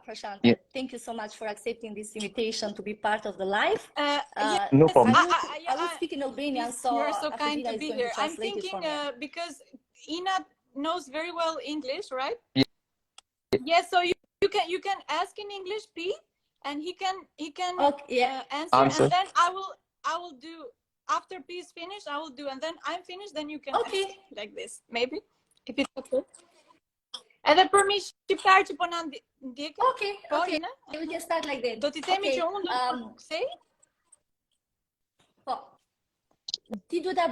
Prashant. Yeah. Thank you so much for accepting this invitation to be part of the live. Yes, No problem. I will speak in Albanian, so you're so kind Afrodita to is be going here. to I'm translate it thinking for me. because Ina knows very well English, right? Yeah. Yes, so you can ask in English, P, and he can answer, and then I will do after P is finished. I will do, and then I'm finished. Then you can ask like this, maybe if it's okay. Edhe për mi shqiptar që po na ndjekin. Okay, we can start like that. Do t'i themi që unë do të kthej? Po. Ti duhet ta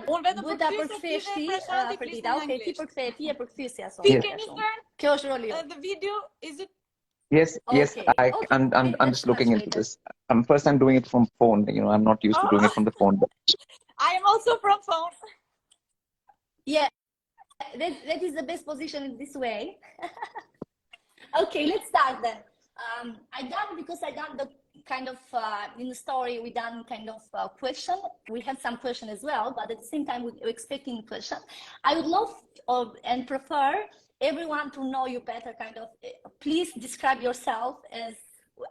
përkthesh ti, Afrodita. Okay, ti përkthe, ti e përkthyesja sot. Kjo është roli The video is it? Yes, I'm just looking into this. First I'm doing it from phone. I'm not used to doing it from the phone. But I am also from phone. Yeah. That is the best position in this way. Okay, let's start then. I done the kind of in the story we done kind of question. We had some question as well, but at the same time we're expecting question. I would love and prefer everyone to know you better. Kind of, please describe yourself as.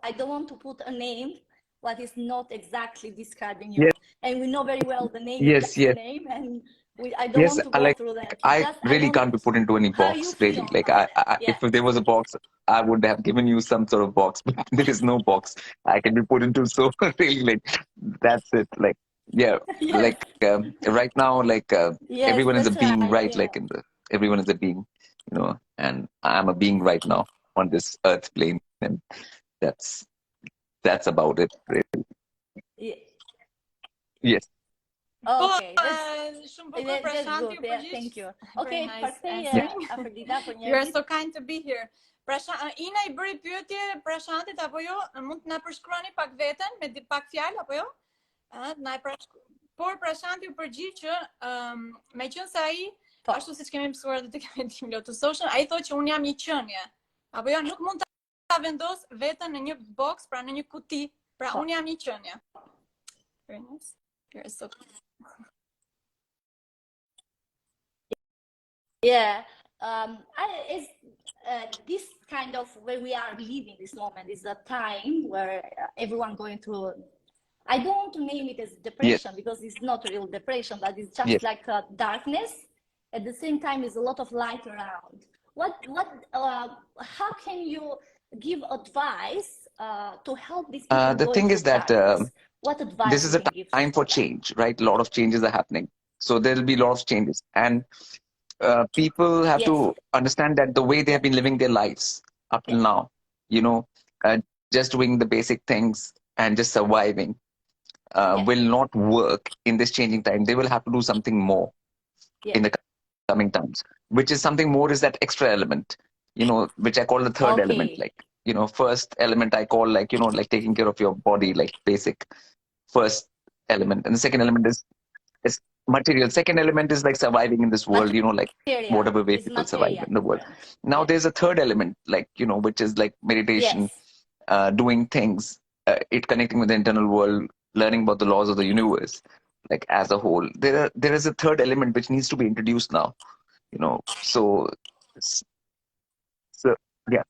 I don't want to put a name what is not exactly describing you, and we know very well the name. Yes. Name and. I don't want to go through that. I really can't be put into any box, really. Like, if there was a box, I would have given you some sort of box, but there is no box I can be put into. So, really, like, that's it. Like, like, right now, like, everyone is a being, right? Like, everyone is a being, and I'm a being right now on this earth plane. And that's about it, really. Yes. Okay, that's good. Thank you. Okay, you're so kind to be here. Ina I bëri pyetje Prashantit apo jo? Mund të na përshkruani pak veten me pak fjalë apo jo? Por Prashanti u përgjigj që meqense ai ashtu siç kemi mësuar edhe tek Team Lotus Social, ai thotë që un jam një qenie. Apo jo, nuk mund ta vendos veten në një box, pra në një kuti. Pra un jam një qenie. Very nice. You're so this kind of where we are living this moment is a time where everyone going through. I don't want to name it as depression because it's not real depression, but it's just like darkness. At the same time, there's a lot of light around. How can you give advice to help these people? The thing is that what advice this is a time for change, right? A lot of changes are happening. So there will be a lot of changes. And people have to understand that the way they have been living their lives up till now, just doing the basic things and just surviving will not work in this changing time. They will have to do something more in the coming times, which is something more is that extra element, which I call the third element. Like, first element I call like, like taking care of your body, like basic first element. And the second element is material. Second element is like surviving in this world, like whatever way people survive in the world. Now there's a third element, like, which is like meditation, doing things, it connecting with the internal world, learning about the laws of the universe, like as a whole. There is a third element which needs to be introduced now, so yeah.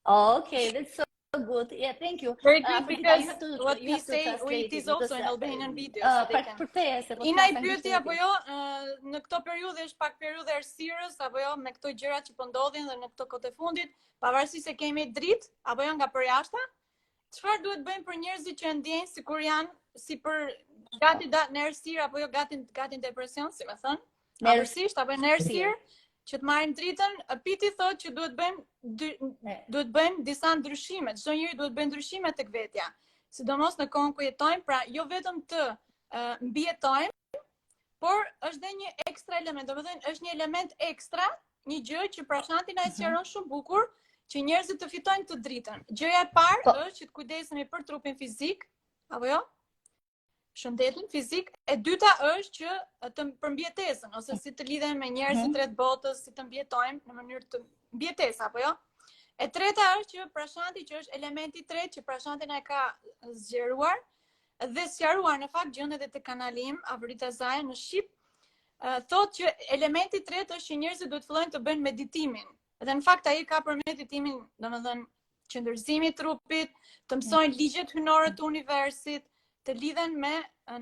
Okay, that's so good. Yeah, thank you. Very good, because what we say it is also in Albanian video. Ina I pyeti apo jo, në këto periudhë është pak periudhë errësirës apo jo, me këto gjëra që po ndodhin dhe në këto kohë të fundit, pavarësisht se kemi dritë apo jo nga përjashta, çfarë duhet bëjmë për njerëzit që ndjejnë sikur janë si për gati në errësirë apo jo gati në depresion, si më thën? Nervësisht apo në errësirë, që të marrim dritën. Piti thotë që duhet bëjmë disa ndryshime. Çdo njeri duhet bëjë ndryshime tek vetja. Sidomos në kohën ku jetojmë, pra jo vetëm të mbijetojmë, por është dhe një ekstra element. Domethënë është një element ekstra, një gjë që Prashanti na sqaron shumë bukur, që njerëzit të fitojnë të dritën. Gjëja e parë është që të kujdesemi për trupin fizik, apo jo? Shëndetin fizik. E dyta është që të përmbjetesën, ose si të lidhemi me njerëzit rreth botës, si të mbjetojmë në mënyrë të mbjetesë, apo jo? E treta është që Prashanti, që është elementi i tretë që Prashanti na e ka zgjeruar dhe sqaruar në fakt gjën edhe te kanali im Avrita Zaja në shqip, thotë që elementi i tretë është që njerëzit duhet fillojnë të bëjnë meditimin. Dhe në fakt ai ka për meditimin, domethënë qëndërzimi i trupit, të mësojnë ligjet hyjnore të universit, të lidhen me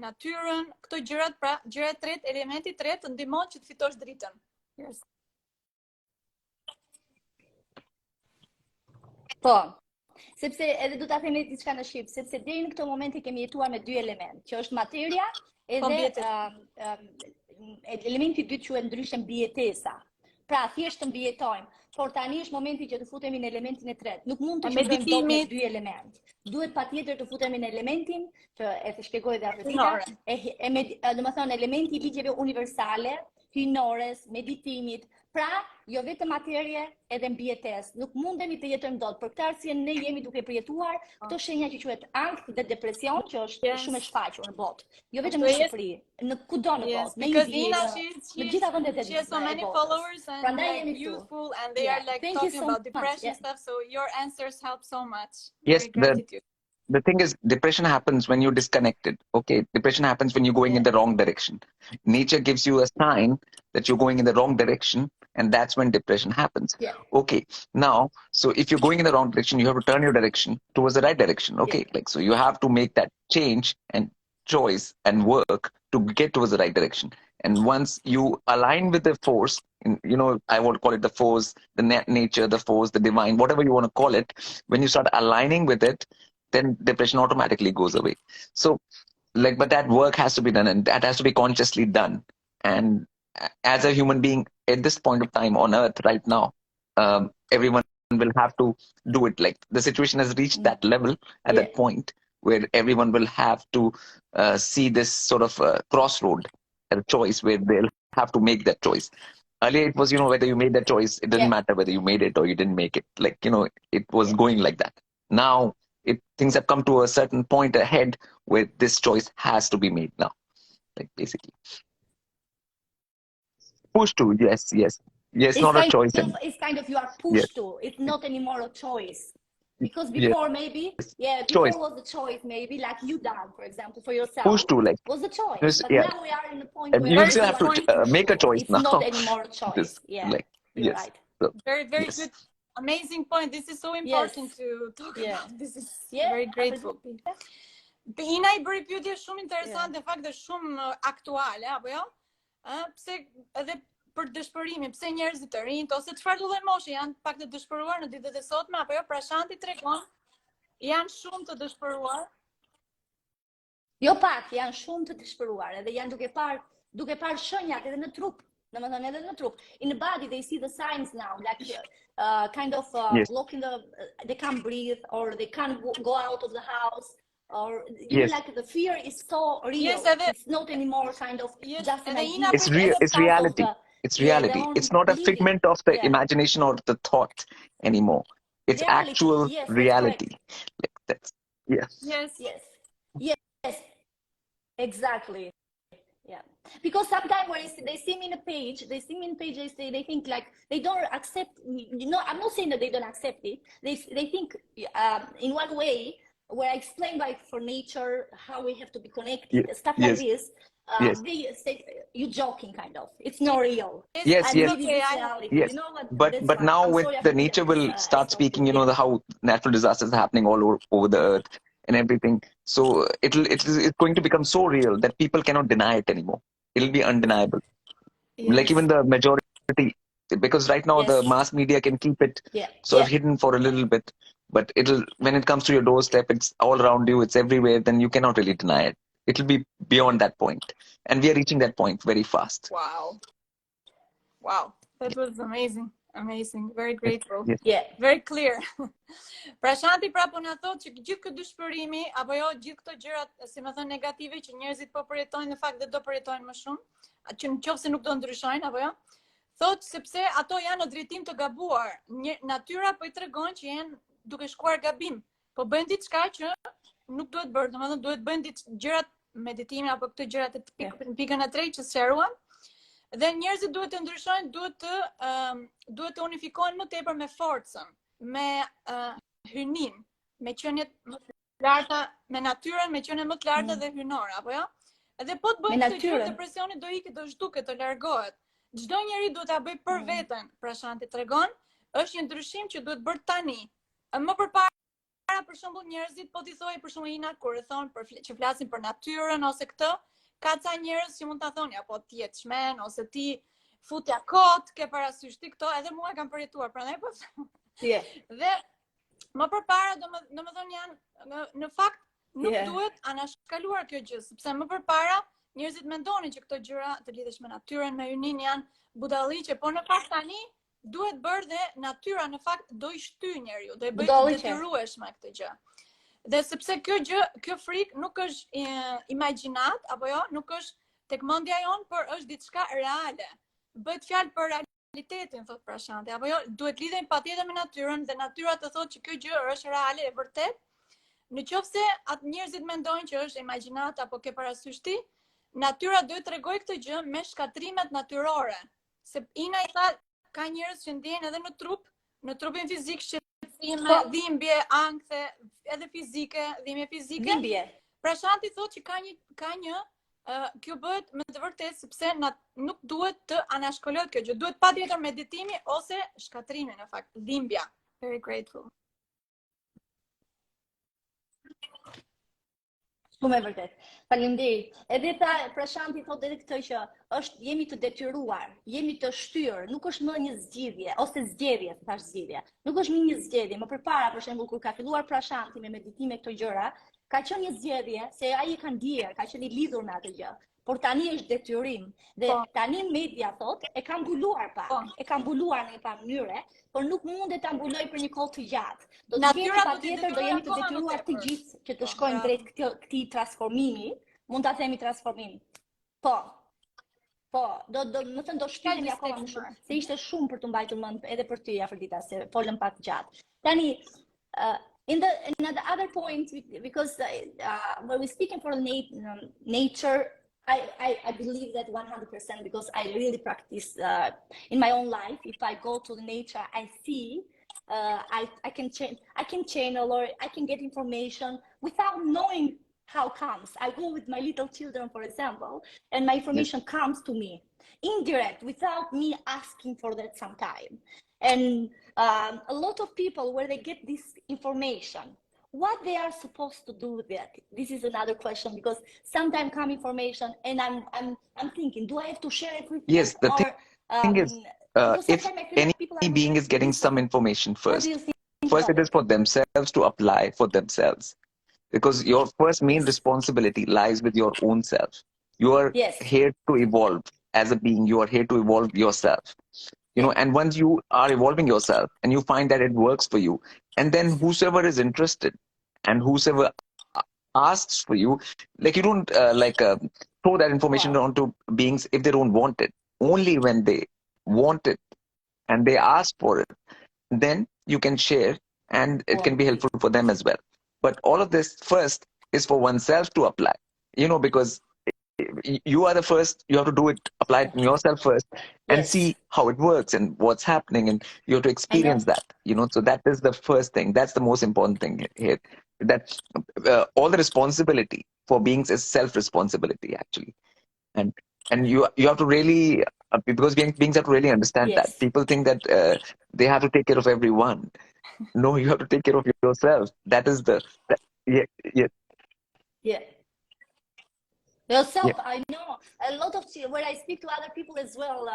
natyrën, këto gjërat, pra gjëra e tretë, elementi i tretë të ndihmon që të fitosh dritën. Yes. Po, sepse edhe du ta themi diçka në shqip, sepse deri në këtë moment kemi jetuar me dy element, që është materia edhe elementi i dytë quhet ndryshe mbijetesa. Pra, thjesht të mbijetojmë, por tani është momenti që të futemi në elementin e tretë. Nuk mund të shkojmë dot me dy element. Duhet patjetër të futemi në elementin që e të shpjegoj dhe Afrika, domethënë elementi i ligjeve universale, hyjnores, meditimit. Pra, jo vetëm materie, edhe mbijetesë. Nuk mundemi të jetojmë dot. Për këtë arsye ne jemi duke përjetuar këto shenja që quhet ankth dhe depresion, që është shumë e shfaqur në botë. Jo vetëm në Shqipëri, në kudo në botë, në Indi, në gjitha vendet e tjera. So many followers and like beautiful, and they are like talking about depression stuff. So your answers help so much. Yes, the thing is, depression happens when you're disconnected. Okay, depression happens when you're going in the wrong direction. Nature gives you a sign that you're going in the wrong direction, and that's when depression happens. Okay, now, so if you're going in the wrong direction, you have to turn your direction towards the right direction. Okay, like, so you have to make that change and choice and work to get towards the right direction. And once you align with the force, you know, I won't call it the force, the nature, the force, the divine, whatever you want to call it, when you start aligning with it, then depression automatically goes away. So, like, but that work has to be done, and that has to be consciously done. And as a human being at this point of time on earth right now, everyone will have to do it. Like, the situation has reached that level at that point where everyone will have to see this sort of crossroad, a choice where they'll have to make that choice. Earlier it was, you know, whether you made that choice, it didn't matter whether you made it or you didn't make it. Like, you know, it was going like that. Now, things have come to a certain point ahead where this choice has to be made now, like, basically. Pushed to, yes. Not a choice. It's kind of you are pushed to. It's not anymore a choice. Because before maybe, before was the choice maybe, like you done, for example, for yourself. Pushed to, like, was the choice. But now we are in the point where you still have to make a choice now. It's not anymore a choice. Like, you're right. So, very good. Amazing point. This is so important to talk about. This is very grateful. Ina I bëri pyetje shumë interesante, në fakt është shumë aktuale, apo jo? Pse edhe për dëshpërimin, pse njerëzit të rinjt ose çfarë lloj moshe janë pak të dëshpëruar në ditët e sotme, apo jo? Pra Shanti tregon, janë shumë të dëshpëruar. Jo pak, janë shumë të dëshpëruar, edhe janë duke parë shenjat edhe në trup. Domethënë edhe në trup. In the body they see the signs now, like kind of blocking they can't breathe, or they can't go out of the house, or like the fear is so real. It's not anymore kind of just an idea. It's reality. It's reality. It's not a figment of the imagination or the thought anymore. It's reality. Actual reality. Like that's Yes. Exactly. Yeah, because sometimes when they see me in a page, they they think like they don't accept. You know, I'm not saying that they don't accept it. They think in one way where I explain like for nature how we have to be connected, stuff like this. They say you joking kind of. It's not real. Yes. You know what, but now with the nature will start speaking. You know how natural disasters are happening all over the earth and everything. So it's going to become so real that people cannot deny it anymore. It'll be undeniable. Like even the majority, because right now the mass media can keep it sort of hidden for a little bit, but when it comes to your doorstep, it's all around you, it's everywhere, then you cannot really deny it. It'll be beyond that point. And we are reaching that point very fast. Wow. That was amazing. Very grateful. Very clear. Pra Shanti po na thot që gjithë këtë dëshpërimi apo jo gjithë këto gjërat, si më thon negative që njerëzit po përjetojnë, në fakt do përjetojnë më shumë, që nëse nuk do ndryshojnë apo jo. Thot sepse ato janë në drejtim të gabuar. Natyra po I tregon që janë duke shkuar gabim. Po bëjnë diçka që nuk duhet bërë, domethënë duhet bëjnë gjërat meditimi apo këto gjërat në pikën e tretë që sqaruam. Dhe njerëzit duhet të ndryshojnë, duhet të unifikohen më tepër me forcën, me hynin, me qenjet më të larta, me natyrën, me qenjet më të larta dhe hynore, apo jo? Edhe po të bëjmë këtë gjë, depresioni do ikë, do zhduket, do largohet. Çdo njeri duhet ta bëj për veten, pra Shanti tregon, është një ndryshim që duhet bërë tani. Më përpara për shembull njerëzit po t'i thoj për shembull Ina kur e thon që flasin për natyrën ose këtë, ka ca njerëz që mund ta thonë apo ti je çmen ose ti futja kot, ke parasysh ti këto, edhe mua e kam përjetuar, prandaj po. Dhe më përpara domethënë janë në fakt nuk duhet anashkaluar kjo gjë, sepse më përpara njerëzit mendonin që këto gjëra të lidhesh me natyrën, me hynin janë budalliqe, por në fakt tani duhet bërë dhe natyra në fakt do i shty njeriu, do i bëj të detyruesh me këtë gjë. Dhe sepse kjo frikë nuk është imagjinat, apo jo, nuk është tek mendja jon, por është diçka reale. Bëhet fjalë për realitetin, thot Prashanti, apo jo, duhet lidhemi patjetër me natyrën dhe natyra të thotë që kjo gjë është reale e vërtet. Në qoftë se atë njerëzit mendojnë që është imagjinat apo ke parasysh ti, natyra duhet t'rregojë këtë gjë me shkatrimet natyrore. Se Ina i tha ka njerëz që ndjejnë edhe në trupin fizik, shqetësime, dhimbje, ankthje, edhe fizike, dhimbje fizike. Dhimbje. Prashanti thotë që ka një kjo bëhet me të vërtetë sepse nuk duhet të anashkalohet kjo gjë. Duhet patjetër meditimi ose shkatrimi në fakt, dhimbja. Very grateful. Shumë e vërtet. Faleminderit. Edhe Prashanti thotë edhe këtë që jemi të detyruar, jemi të shtyrë, nuk është më një zgjidhje ose zgjedhje, thash zgjidhje. Nuk është më një zgjedhje. Më përpara, për shembull, kur ka filluar Prashanti me meditime këto gjëra, ka qenë një zgjedhje se ai e ka ndier, ka qenë i lidhur me atë gjë. Por tani është detyrim. Dhe tani media thotë e ka mbuluar pak, e ka mbuluar në një mënyrë, por nuk mundet ta mbuloj për një kohë të gjatë. Do të jemi patjetër, do jemi të detyruar të gjithë që të shkojmë drejt këtij transformimi, mund ta themi transformim. Po, më thënë do shpiremi akoma më shumë, se ishte shumë për të mbajtur mend edhe për ty, Afrodita, se folëm pak gjatë. Tani, in the other point, because when we're speaking for nature, I believe that 100% because I really practice in my own life. If I go to the nature, I see, I can channel or I can get information without knowing how it comes. I go with my little children, for example, and my information comes to me indirect without me asking for that sometime. And a lot of people, where they get this information, what they are supposed to do with it. This is another question, because sometimes come information and I'm thinking, do I have to share it with Yes, the thing is, if any being is getting some information first it is for themselves to apply for themselves. Because your first main responsibility lies with your own self. You are here to evolve as a being. You are here to evolve yourself. You know, and once you are evolving yourself and you find that it works for you, and then whosoever is interested and whosoever asks for you, like you don't throw that information onto beings if they don't want it. Only when they want it and they ask for it, then you can share and it can be helpful for them as well. But all of this first is for oneself to apply, you know, because you are the first, you have to do it, apply it in yourself first and see how it works and what's happening, and you have to experience that, you know. So that is the first thing. That's the most important thing here. That all the responsibility for beings is self-responsibility, actually. And you have to really, because beings have to really understand that. People think that they have to take care of everyone. No, you have to take care of yourself. That is yourself. I know a lot of when I speak to other people as well,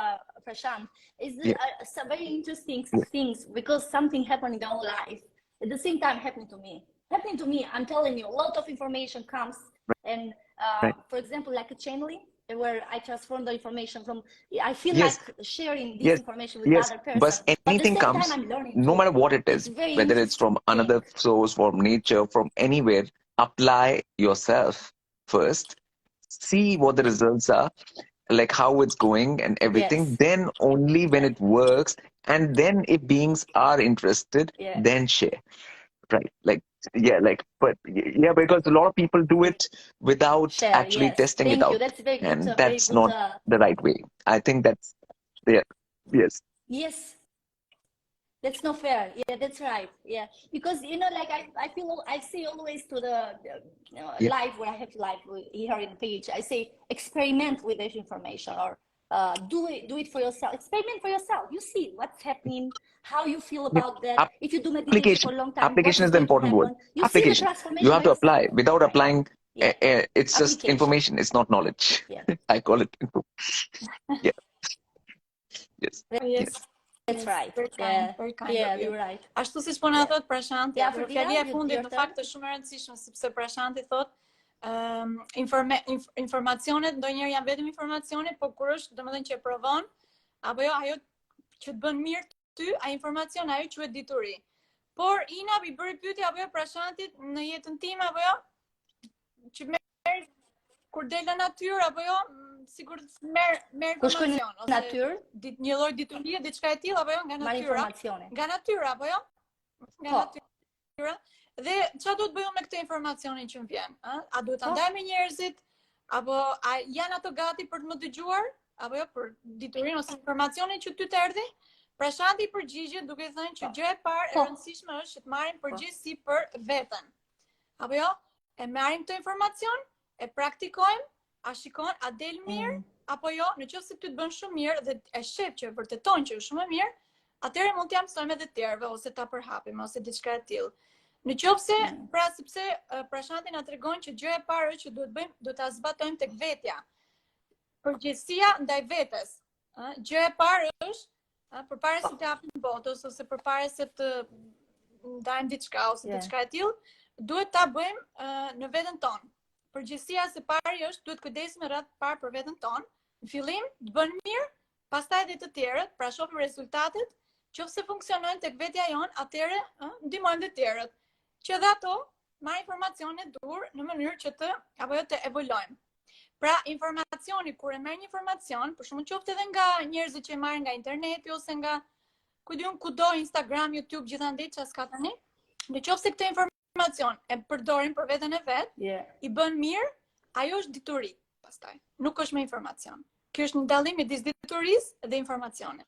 Prashant, is some very interesting things, because something happened in their own life at the same time happening to me. I'm telling you, a lot of information comes, and for example, like a channeling, where I transform the information from, I feel like sharing this information with other person. But anything comes, no matter what it is, whether it's from another source, from nature, from anywhere, apply yourself first, see what the results are, like how it's going and everything. Then only when it works, and then if beings are interested, then share. Right, because a lot of people do it without actually testing it out, and that's not the right way. I think that's that's not fair. That's right. Because you know, like I say always to the live, where I have live here in the page, I say experiment with this information, or do it for yourself. Experiment for yourself. You see what's happening, how you feel Yeah. about that. If you do meditation for a long time, Application what is the going to important word. happen? You see the Application. transformation You have to yourself. apply. Without applying, Yeah. it's just information. It's not knowledge. Yeah. I call it info. Yeah. Yes. Yes. That's right. Very kind, very kind of you. You're right. Ashtu si shpo na thot Prashanti, fjalia e fundit në fakt është shumë e rëndësishme sepse Prashanti thot informacionet ndonjëherë janë vetëm informacione, po kur është domethënë që e provon apo jo ajo që të bën mirë ty, ai informacion ajo quhet dituri. Por Ina i bëri pyetje apo jo Prashantit në jetën time apo jo që merr kur del në natyrë apo jo, sigur merr informacion ose natyrë, një lloj diturie, diçka e tillë apo jo nga natyra. Nga natyra apo jo? Nga natyra. Dhe çfarë duhet bëjmë me këtë informacionin që më vjen, ëh? A duhet ta ndaj me njerëzit apo a janë ato gati për të më dëgjuar apo jo për diturinë ose informacionin që ty të erdhi? Prashanti përgjigjet duke thënë që gjëja e parë e rëndësishme është që të marrim përgjegjësi për veten. Apo jo? E marrim këtë informacion, e praktikojmë, a shikon, a del mirë, apo jo, në qoftë se ty të bën shumë mirë dhe e shef që vërteton që është shumë e mirë, atëherë mund t'ja mësojmë edhe të tjerëve ose ta përhapim ose diçka e tillë. Në qoftë se, pra sepse Prashanti na tregon që gjëja e parë që duhet bëjmë, duhet ta zbatojmë tek vetja. Përgjegjësia ndaj vetes. Gjëja e parë është përpara se të japim botos ose përpara se të ndajmë diçka ose diçka e tillë, duhet ta bëjmë në veten tonë. Përgjegjësia së pari është duhet kujdesim rreth parë për veten tonë. Në fillim të bën mirë, pastaj edhe të tjerët, pra shohim rezultatet, qoftë funksionojnë tek vetja jon, atëherë ndihmojmë të tjerët, që edhe ato marrin informacione dur në mënyrë që të apo jo të evolojmë. Pra informacioni kur e merr një informacion, për shembull qoftë edhe nga njerëzit që e marrin nga interneti ose nga kudo Instagram, YouTube, gjithandej çfarë s'ka tani, nëse këtë informacion e përdorim për veten e vet, i bën mirë, ajo është dituri pastaj. Nuk është me informacion. Ky është një dallim midis diturisë dhe informacionit.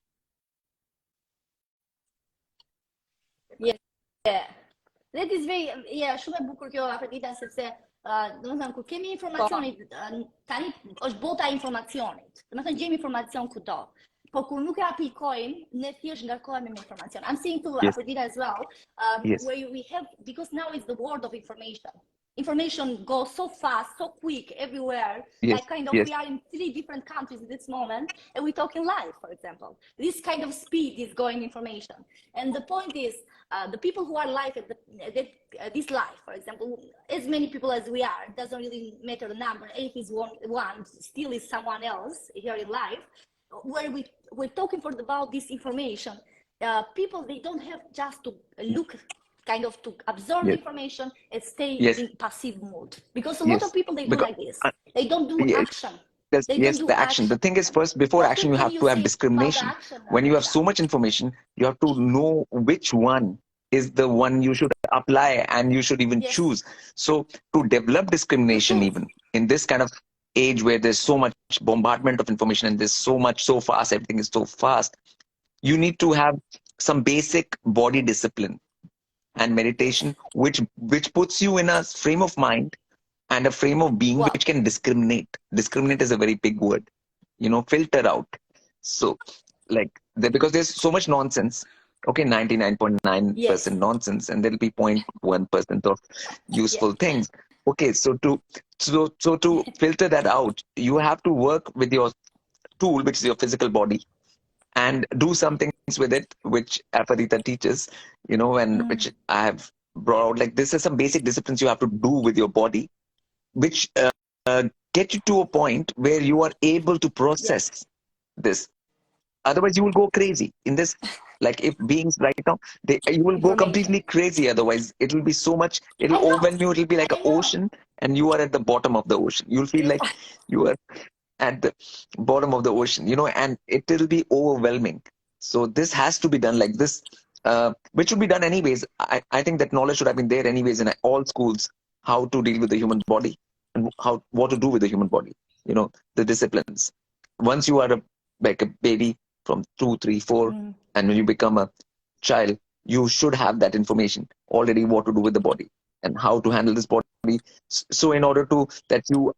That is very, shumë e bukur kjo Afrodita sepse domethënë kur kemi informacioni tani është bota e informacionit. Domethënë gjejmë informacion kudo. Po kur nuk e aplikojmë, ne thjesht ngarkohemi me informacion. I'm saying to Afrodita as well, where we have, because now it's the world of information. Information goes so fast, so quick, everywhere. Like we are in 3 different countries at this moment, and we talk in live, for example. This kind of speed is going information. And the point is, the people who are live at this live, for example, as many people as we are, it doesn't really matter the number. If it's one, still is someone else here in live. Where we're talking about this information, people, they don't have just to look, kind of to absorb information and stay in passive mode. Because a lot of people, they do like this. They don't do action. The action. The thing is, first, before action, you have to have discrimination. When you have so much information, you have to know which one is the one you should apply and you should even choose. So to develop discrimination, even in this kind of age where there's so much bombardment of information and there's so much so fast, everything is so fast, you need to have some basic body discipline and meditation which puts you in a frame of mind and a frame of being which can discriminate. Discriminate is a very big word, filter out. So because there's so much nonsense, 99.9% nonsense, and there'll be 0.1% of useful things. Okay, so to filter that out, you have to work with your tool, which is your physical body, and do some things with it, which Aphrodita teaches, and which I have brought out. Like, this is some basic disciplines you have to do with your body, which get you to a point where you are able to process this. Otherwise, you will go crazy in this. Like, if beings right now, you will go completely crazy. Otherwise, it will be so much, it will overwhelm you. It will be like an ocean, and you are at the bottom of the ocean. You'll feel like you are at the bottom of the ocean, and it will be overwhelming. So this has to be done like this, which should be done anyways. I think that knowledge should have been there anyways in all schools, how to deal with the human body and what to do with the human body, the disciplines. Once you are like a baby from 2, 3, 4, and when you become a child, you should have that information already, what to do with the body and how to handle this body. So in order to that you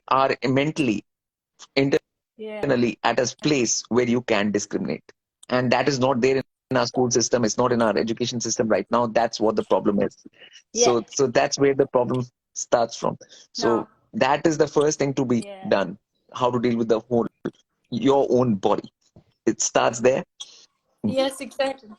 are mentally, internally at a place where you can discriminate. And that is not there our school system, it's not in our education system right now. That's what the problem is. Yeah. So that's where the problem starts from. So that is the first thing to be done. How to deal with your own body. It starts there. Yes, exactly.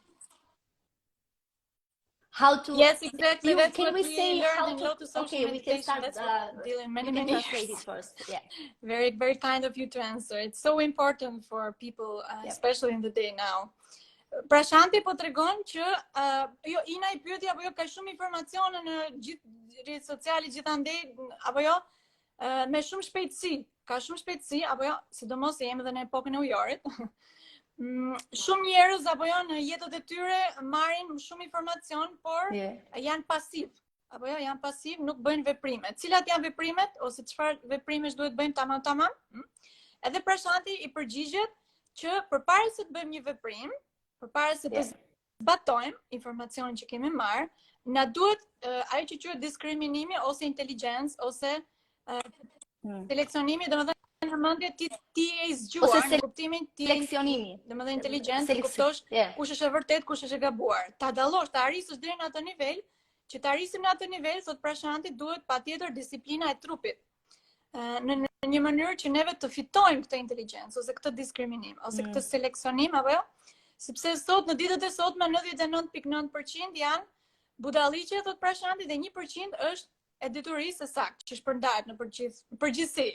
How to? Yes, exactly. That's can what we we say learned how in to? Lotus Social Okay, we can Meditation. start. That's what deal in many Translate years. it first. Yeah. Very, very kind of you to answer. It's so important for people, especially in the day now. Pra Shanti po tregon që jo Ina I pyeti apo jo ka shumë informacione në gjithë rrjetet sociale gjithandej apo jo me shumë shpejtësi, ka shumë shpejtësi apo jo, sidomos se jemi edhe në epokën e ujorit. Shumë njerëz apo jo në jetët e tyre marrin shumë informacion, por janë pasiv. Apo jo, janë pasiv, nuk bëjnë veprime. Cilat janë veprimet ose çfarë veprimesh duhet bëjmë tamam? Edhe Pra Shanti I përgjigjet që përpara se të bëjmë një veprim, përpara se të zbatojmë informacionin që kemi marrë, na duhet ajo që quhet diskriminimi ose inteligjencë ose seleksionimi, domethënë në mendje ti je I zgjuar në kuptimin ti seleksionimi, domethënë inteligjencë, kuptosh kush është e vërtet, kush është e gabuar. Ta dallosh, ta arrisësh deri në atë nivel, që të arrisim në atë nivel, thot Pra Shanti, duhet patjetër disiplina e trupit. Në një mënyrë që neve të fitojmë këtë inteligjencë ose këtë diskriminim ose këtë seleksionim apo jo? Sepse sot në ditët e sotme 99.9% janë budalliqe, thot Pra Shanti, dhe 1% është e detyrisë së saktë, që shpërndahet në përgjithësi.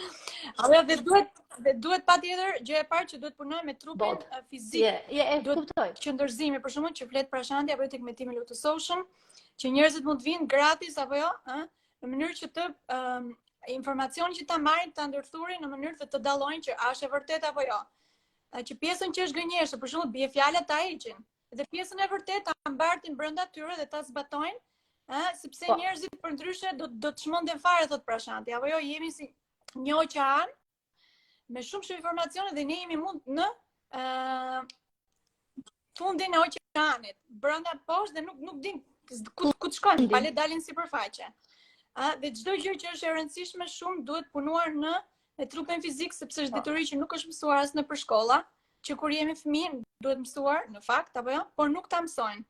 Dhe duhet patjetër gjë e parë që duhet punojmë me trupin fizik. Duhet qëndërzimi, për shembull, që flet Pra Shanti apo tek metimi Lotus Social, që njerëzit mund të vinë gratis apo jo, në mënyrë që të informacionin që ta marrin ta ndërthurin në mënyrë të dallojnë që a është e vërtetë apo jo. Që pjesën që është gënjeshtër, për shembull, bie fjala ta heqin. Dhe pjesën e vërtetë ta mbartin brenda tyre dhe ta zbatojnë, sepse njerëzit përndryshe do të çmenden fare, thot Pra Shanti, apo jo, jemi si një oqean me shumë informacione dhe ne jemi mund në fundin e oqeanit, brenda poshtë dhe nuk dim ku të shkojnë, pale dalin sipërfaqe. Dhe çdo gjë që është e rëndësishme shumë duhet punuar në trupin fizik, sepse është detyri që nuk është mësuar as në përshkolla, që kur jemi fëmijë duhet mësuar në fakt apo jo, por nuk ta mësojnë.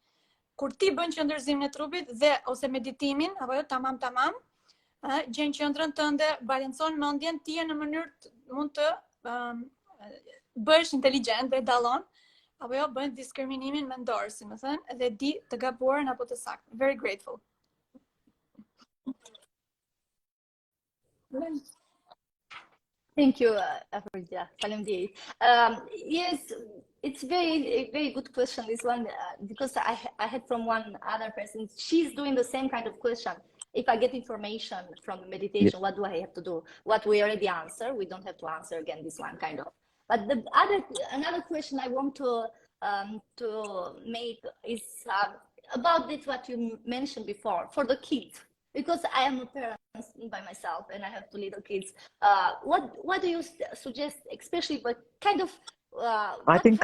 Kur ti bën qëndërzimin e trupit dhe ose meditimin apo jo, tamam, gjen qendrën tënde, balancon mendjen, ti në mënyrë mund të bësh inteligjent dhe dallon apo jo, bën diskriminimin mendor, si më thënë, dhe di të gabuarën apo të saktën. Very grateful. Thank you, Afrodita. Faleminderit. Yes, it's very good question, this one, because I had from one other person, she's doing the same kind of question. If I get information from meditation, what do I have to do? What we already answered, we don't have to answer again this one kind of. But another question I want to make is about this what you mentioned before for the kids, because I am a parent by myself and I have 2 little kids. What do you suggest, especially, but kind of? I think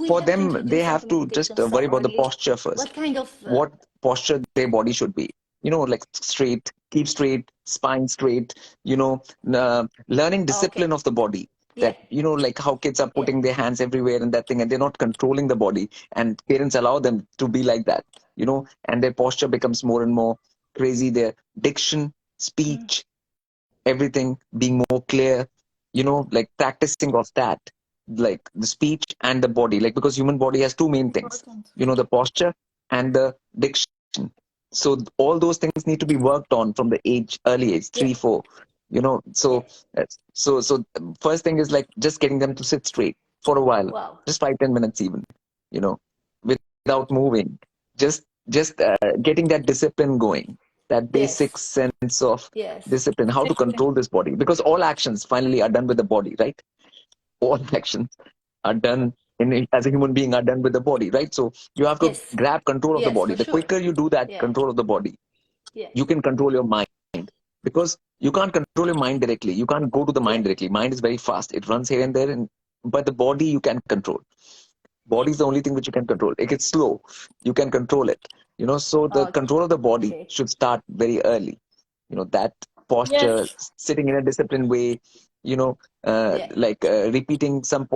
for them they have to just worry about the posture first. What kind of? What posture their body should be. Like straight, keep straight, spine straight. Learning discipline of the body. That like how kids are putting their hands everywhere and that thing, and they're not controlling the body, and parents allow them to be like that, and their posture becomes more and more crazy. Their diction, speech, everything being more clear, like practicing of that, like the speech and the body, like because human body has 2 main things, the posture and the diction. So all those things need to be worked on from the early age, 3, 4. So first thing is like just getting them to sit straight for a while, just 5-10 minutes even, without moving, just getting that discipline going, that basic sense of discipline, how to control this body, because all actions finally are done with the body, right? All actions are done as a human being are done with the body, right? So you have to grab control of the body. The quicker you do that control of the body, you can control your mind. Because you can't control your mind directly. You can't go to the mind directly. Mind is very fast. It runs here and there. But the body you can control. Body is the only thing which you can control. It gets slow. You can control it. So the control of the body should start very early. That posture, sitting in a disciplined way, like repeating some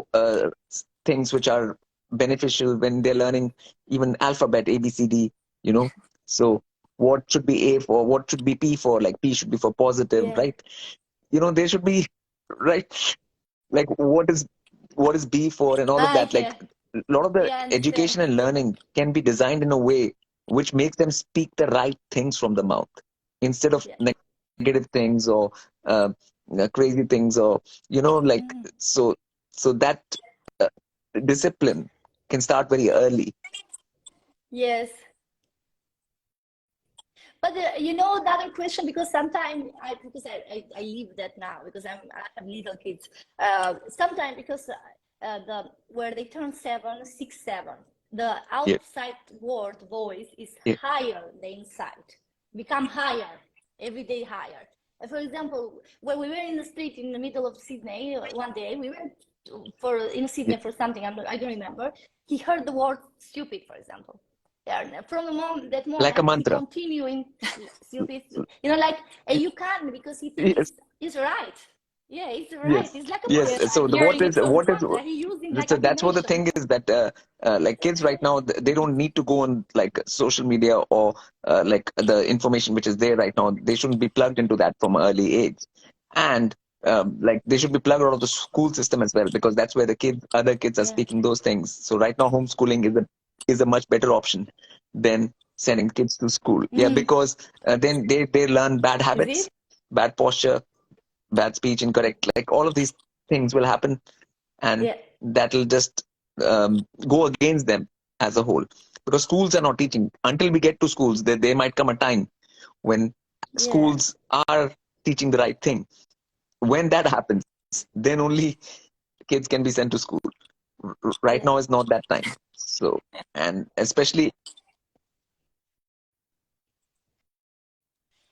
things which are beneficial when they're learning even alphabet, A, B, C, D, you know. So what should be A for, what should be P for, like P should be for positive, right? You know, there should be, right? Like what is B for and all of that. Like a lot of the education and learning can be designed in a way which makes them speak the right things from the mouth instead of negative things or crazy things, or you know, like so that uh, discipline can start very early. Yes. But you know, the other question, because sometimes I live that now because I have little kids. Sometimes because where they turn 7, 6, 7, the outside word voice is higher than inside, become higher every day higher. For example, when we were in the street in the middle of Sydney one day, we went in Sydney for something, I don't remember. He heard the word stupid, for example. Yeah, from that moment, like a mantra. he continuing stupid, you know, like you can't, because he thinks it's right. Yeah, it's right. It's like a mantra. So so that's what the thing is, that like kids right now, they don't need to go on like social media or like the information which is there right now. They shouldn't be plugged into that from an early age, and like they should be plugged out of the school system as well, because that's where the other kids are speaking those things. So right now homeschooling is a much better option than sending kids to school. Because then they learn bad habits, bad posture, bad speech, incorrect, like all of these things will happen, and that'll just go against them as a whole, because schools are not teaching. Until we get to schools, there might come a time when schools are teaching the right thing. When that happens, then only kids can be sent to school. Right now is not that time. So, and especially,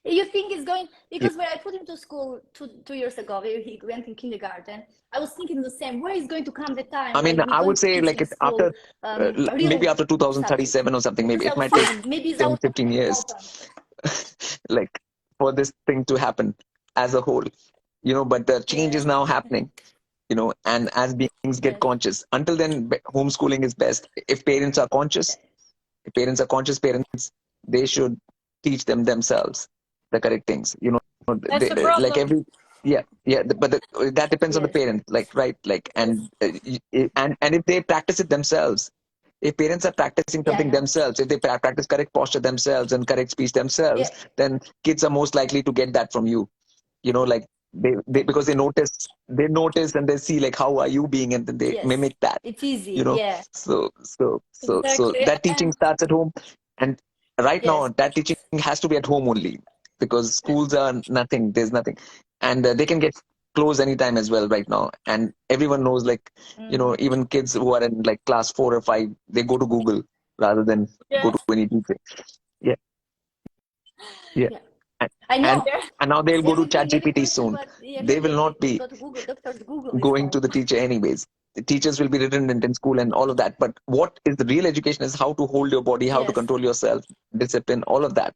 you think it's going, because when I put him to school 2 years ago, where he went in kindergarten, I was thinking the same. Where is going to come the time? I mean, I would say like it's after maybe after 2037 or something. Maybe it might take 10, 15 years, like for this thing to happen as a whole, you know. But the change is now happening, you know, and as beings get conscious. Until then, homeschooling is best. If parents are conscious, parents, they should teach them themselves the correct things, you know. That's the problem. Like every but that depends on the parent, like, right, like, and if they practice it themselves, if parents are practicing something themselves, if they practice correct posture themselves and correct speech themselves, then kids are most likely to get that from you, you know. Like they because they notice and they see like how are you being, and then they mimic that. It's easy, you know. So that teaching starts at home, and right now that teaching has to be at home only, because schools are nothing, there's nothing, and they can get closed anytime as well right now. And everyone knows, like, you know, even kids who are in like class 4 or 5, they go to Google rather than go to any teacher. I know. And now they'll go to ChatGPT soon. They will not be going to the teacher anyways. The teachers will be redundant in school and all of that. But what is the real education is how to hold your body, how to control yourself, discipline, all of that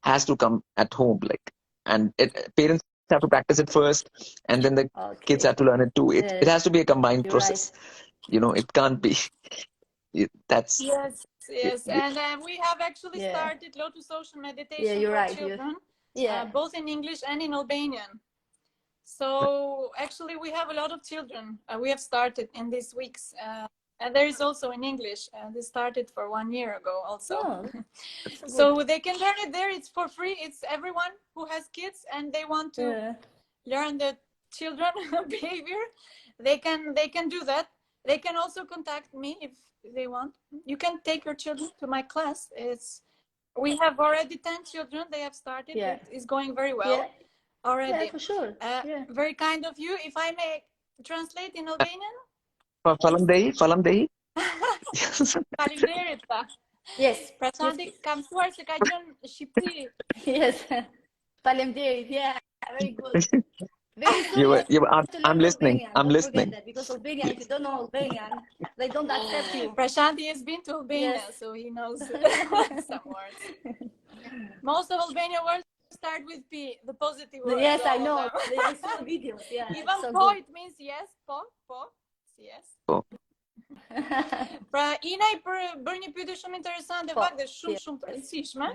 has to come at home. Like, and parents have to practice it first, and then the kids have to learn it too. It has to be a combined process. You know, it can't be. That's and we have actually started Lotus Social meditation for children, both in English and in Albanian. So actually we have a lot of children we have started in these weeks, and there is also in English, and this started for 1 year ago also. So they can learn it there. It's for free. It's everyone who has kids and they want to learn the children behavior, they can do that. They can also contact me if they want. You can take your children to my class. We have already 10 children. They have started. It is going very well already. For sure. Very kind of you. If I may translate in Albanian. Falamdehi. Faleminderit. Yes. Prashandi, kam mësuar se ka qenë në Shqipëri. Yes. Faleminderit. Yeah, very good. Very soon I'm listening. Albanian. Don't forget that, because Albanian, if you don't know Albanian, they don't accept you. Prashandi has been to Albania, so he knows some words. Most of Albanian words start with P, the positive words. Yes, I know. I saw videos. Yeah. Even po, it means yes. Po, yes. Pra, Ina i bërë një pyetje shumë interesante, vakt dhe shumë të rëndësishme,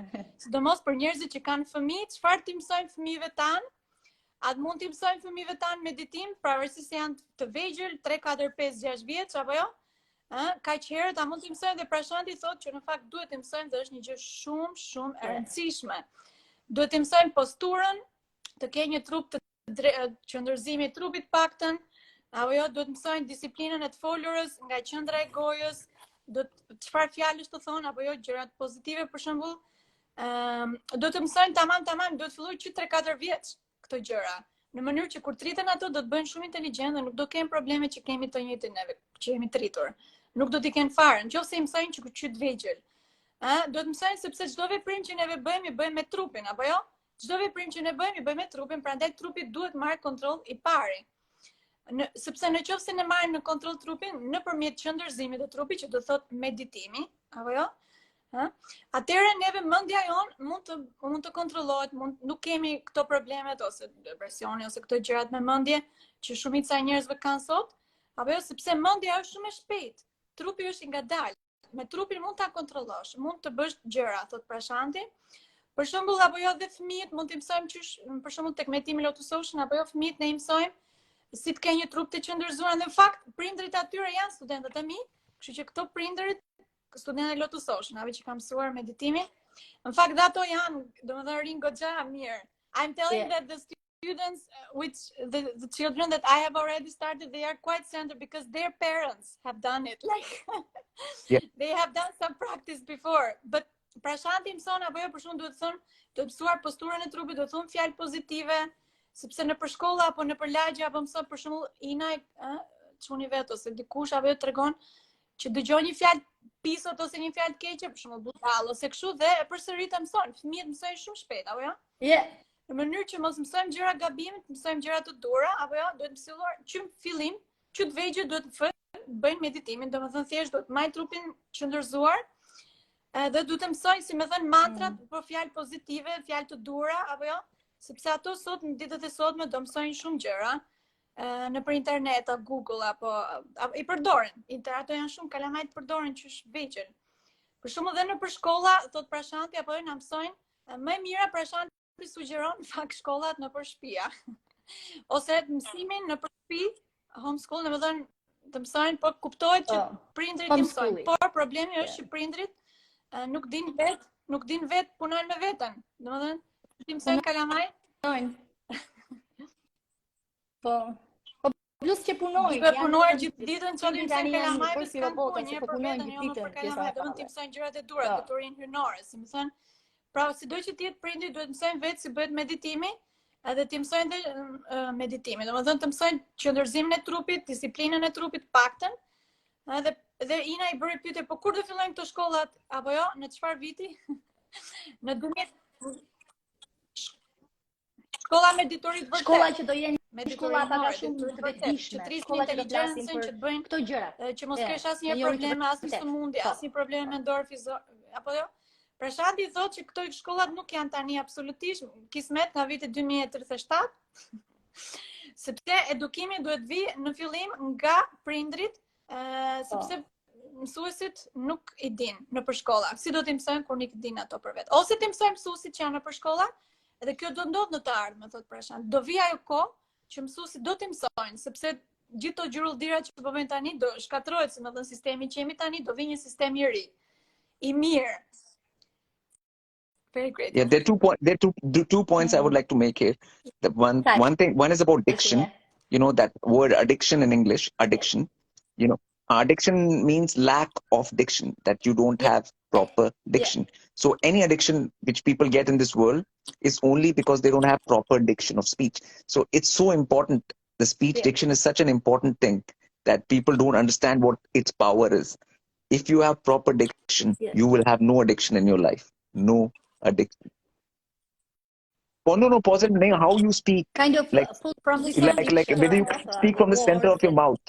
sidomos për njerëzit që kanë fëmijë, çfarë ti mësojmë fëmijëve tanë? Atë mund t'i mësojmë fëmijëve tanë meditim, pavarësisht se janë të vegjël, 3, 4, 5, 6 vjeç apo jo? Kaq herët a mund t'i mësojmë, dhe prashanti thotë që në fakt duhet t'i mësojmë dhe është një gjë shumë e rëndësishme. Duhet t'i mësojmë posturën, të kenë një trup të qëndërzimi i trupit paktën, apo jo, duhet mësojnë disiplinën e të folurës, nga qendra e gojës, çfarë fjalësh të thonë apo jo, gjërat pozitive për shembull. Do të mësojnë tamam, do të fillojë që 3-4 vjeç këto gjëra. Në mënyrë që kur të rriten ato do të bëhen shumë inteligjent dhe nuk do kenë probleme që kemi të njëjtin neve, që jemi të rritur. Nuk do t'i kenë fare, nëse i mësojnë që të vegjël. Do të mësojnë sepse çdo veprim që neve bëjmë, i bëjmë me trupin, apo jo? Çdo veprim që ne bëjmë, i bëjmë me trupin, prandaj trupi duhet marrë kontroll i pari. Sepse nëse ne marrim në kontroll trupin nëpërmjet qëndërzimit të trupit, që do thotë meditimi, apo jo? Atëherë neve mendja jon mund të kontrollohet, nuk kemi këto problemet ose depresioni ose këto gjërat me mendje që shumica e njerëzve kanë sot, apo jo, sepse mendja është shumë e shpejtë. Trupi është i ngadalë. Me trupin mund ta kontrollosh, mund të bësh gjëra, thot prashanti. Për shembull, apo jo, dhe fëmijët mund t'i mësojmë qysh, për shembull tek meditimi lotusoshin, apo jo, fëmijët ne i mësojmë si të kenë një trup të qëndërzuar. Në fakt, prindrit atyre janë studentët e mi, kështu që këto prindrit studentët e lotusoshin, apo që kanë mësuar meditimin, në fakt ato janë, domethënë rinë goxha mirë. I'm telling that the students, which the children that I have already started, they are quite centered because their parents have done it. Like, they have done some practice before. But prashanti mëson, apo jo, për shkak duhet të thonë, duhet mësuar posturën e trupit, duhet thonë fjalë pozitive, sepse në përshkolla apo në përlagje apo mëson për shembull Ina çuni vet ose dikush apo jo tregon që dëgjon një fjalë pisot ose një fjalë të keqe, për shembull budall ose kështu, dhe e përsërit ta mëson. Fëmijët mësojnë shumë shpejt, apo jo? Në mënyrë që mos mësojmë gjëra gabimit, mësojmë gjëra të dhura, apo jo, duhet mësuar që në fillim, që të vegjël duhet të bëjnë meditimin, domethënë thjesht duhet marrë trupin qëndërzuar, dhe duhet të mësojnë, si më thënë, mantrat për fjalë pozitive, fjalë të dhura, apo jo, sepse ato sot në ditët e sotme do mësojnë shumë gjëra në për internet, Google, apo i përdorin. Ato janë shumë kalamajt përdorin që është vegjël. Për shembull dhe në për shkolla, thot prashanti, apo jo na mësojnë më mira prashanti sugjeron në fakt shkollat në për shtëpia. Ose mësimin në për shtëpi, homeschool, domethënë të mësojnë, po kuptohet që prindrit i mësojnë. Por problemi është që prindrit nuk din vet punojnë me veten. Domethënë ti mësojnë kalamaj? Po plus që punojnë. Duke punuar gjithë ditën, çfarë mësojnë kalamajve, s'kan punë, një për veten, jo më për kalamaj, domethënë ti mësojnë gjërat e dhura, detyrinë hynore, si më thënë. Pra, sido që ti jetë prindi, duhet mësojnë vetë si bëhet meditimi, edhe ti mësojnë dhe meditimi. Domethënë të mësojnë qëndërzimin e trupit, disiplinën e trupit paktën. Dhe Ina i bëri pyetje, po kur do fillojnë këto shkollat, apo jo, në çfarë viti? Në 2000 shkolla meditorit vërtet. Shkolla që do jenë shkolla pak a shumë të vetëdijshme. Që rrisin inteligjencën, që të bëjnë këto gjëra. Që mos kesh asnjë problem, asnjë sëmundje, asnjë problem mendor fizor, apo jo? Prashanti thotë që këto shkollat nuk janë tani absolutisht kismet nga viti 2037, sepse edukimi duhet vi në fillim nga prindrit, sepse mësuesit nuk i din në përshkolla. Si do t'i mësojnë kur nuk i din ato për vetë? Ose t'i mësojnë mësuesit që janë në përshkolla, edhe kjo do ndodh në të ardhmen, thotë Prashanti. Do vi ajo kohë që mësuesit do t'i mësojnë, sepse gjithë to gjyrullëdira që po bëjnë tani do shkatërrohet, si më thënë sistemi që jemi tani, do vi një sistem i ri, i mirë. Very great. Yeah, there are two points I would like to make here. The one is about diction. You know that word addiction in English, addiction. You know, addiction means lack of diction, that you don't have proper diction. So any addiction which people get in this world is only because they don't have proper diction of speech. So it's so important. The speech diction is such an important thing that people don't understand what its power is. If you have proper diction, you will have no addiction in your life. No addiction. Oh, no, positive. How you speak. Kind of like whether you speak from the center of your mouth.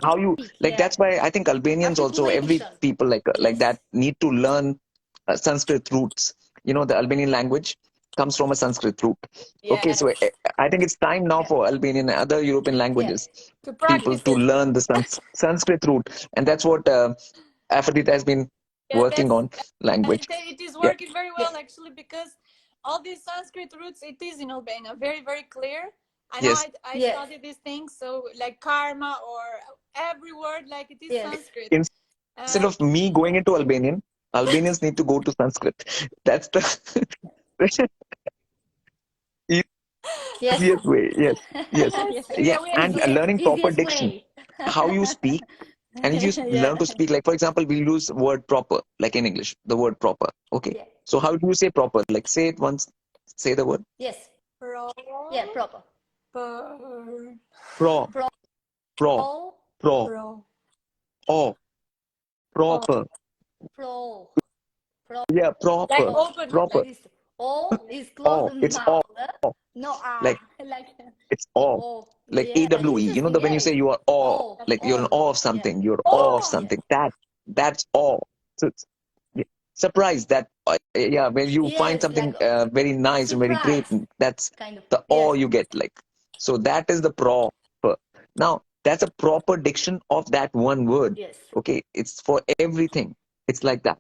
How you speak, that's why I think Albanians also, every people like that need to learn Sanskrit roots. You know, the Albanian language comes from a Sanskrit root. Okay, so I think it's time now for Albanian and other European languages people to learn the Sanskrit root, and that's what Aphrodite has been working on language. It is working very well actually, because all these Sanskrit roots, it is in Albania very, very clear. I know I studied these things, so like karma or every word, like it is Sanskrit. Instead of me going into Albanian, Albanians need to go to Sanskrit. That's the easiest way. Yes. And learning proper diction, how you speak. And if you learn to speak, like for example, we use word proper, like in English, the word proper. Okay. So how do you say proper? Like say it once. Say the word. Yes. Proper. Proper. Yeah, proper. Like open. Proper. Like this. O is close to it's mouth. O. No, like it's O. Like AWE. You know when you say you are awe, like you're in awe of something, you're awe of something. That's awe. So it's, surprise that when you find something very nice and very great, that's kind of the awe you get, like. So that is the proper. Now that's a proper diction of that one word. Okay, it's for everything. It's like that.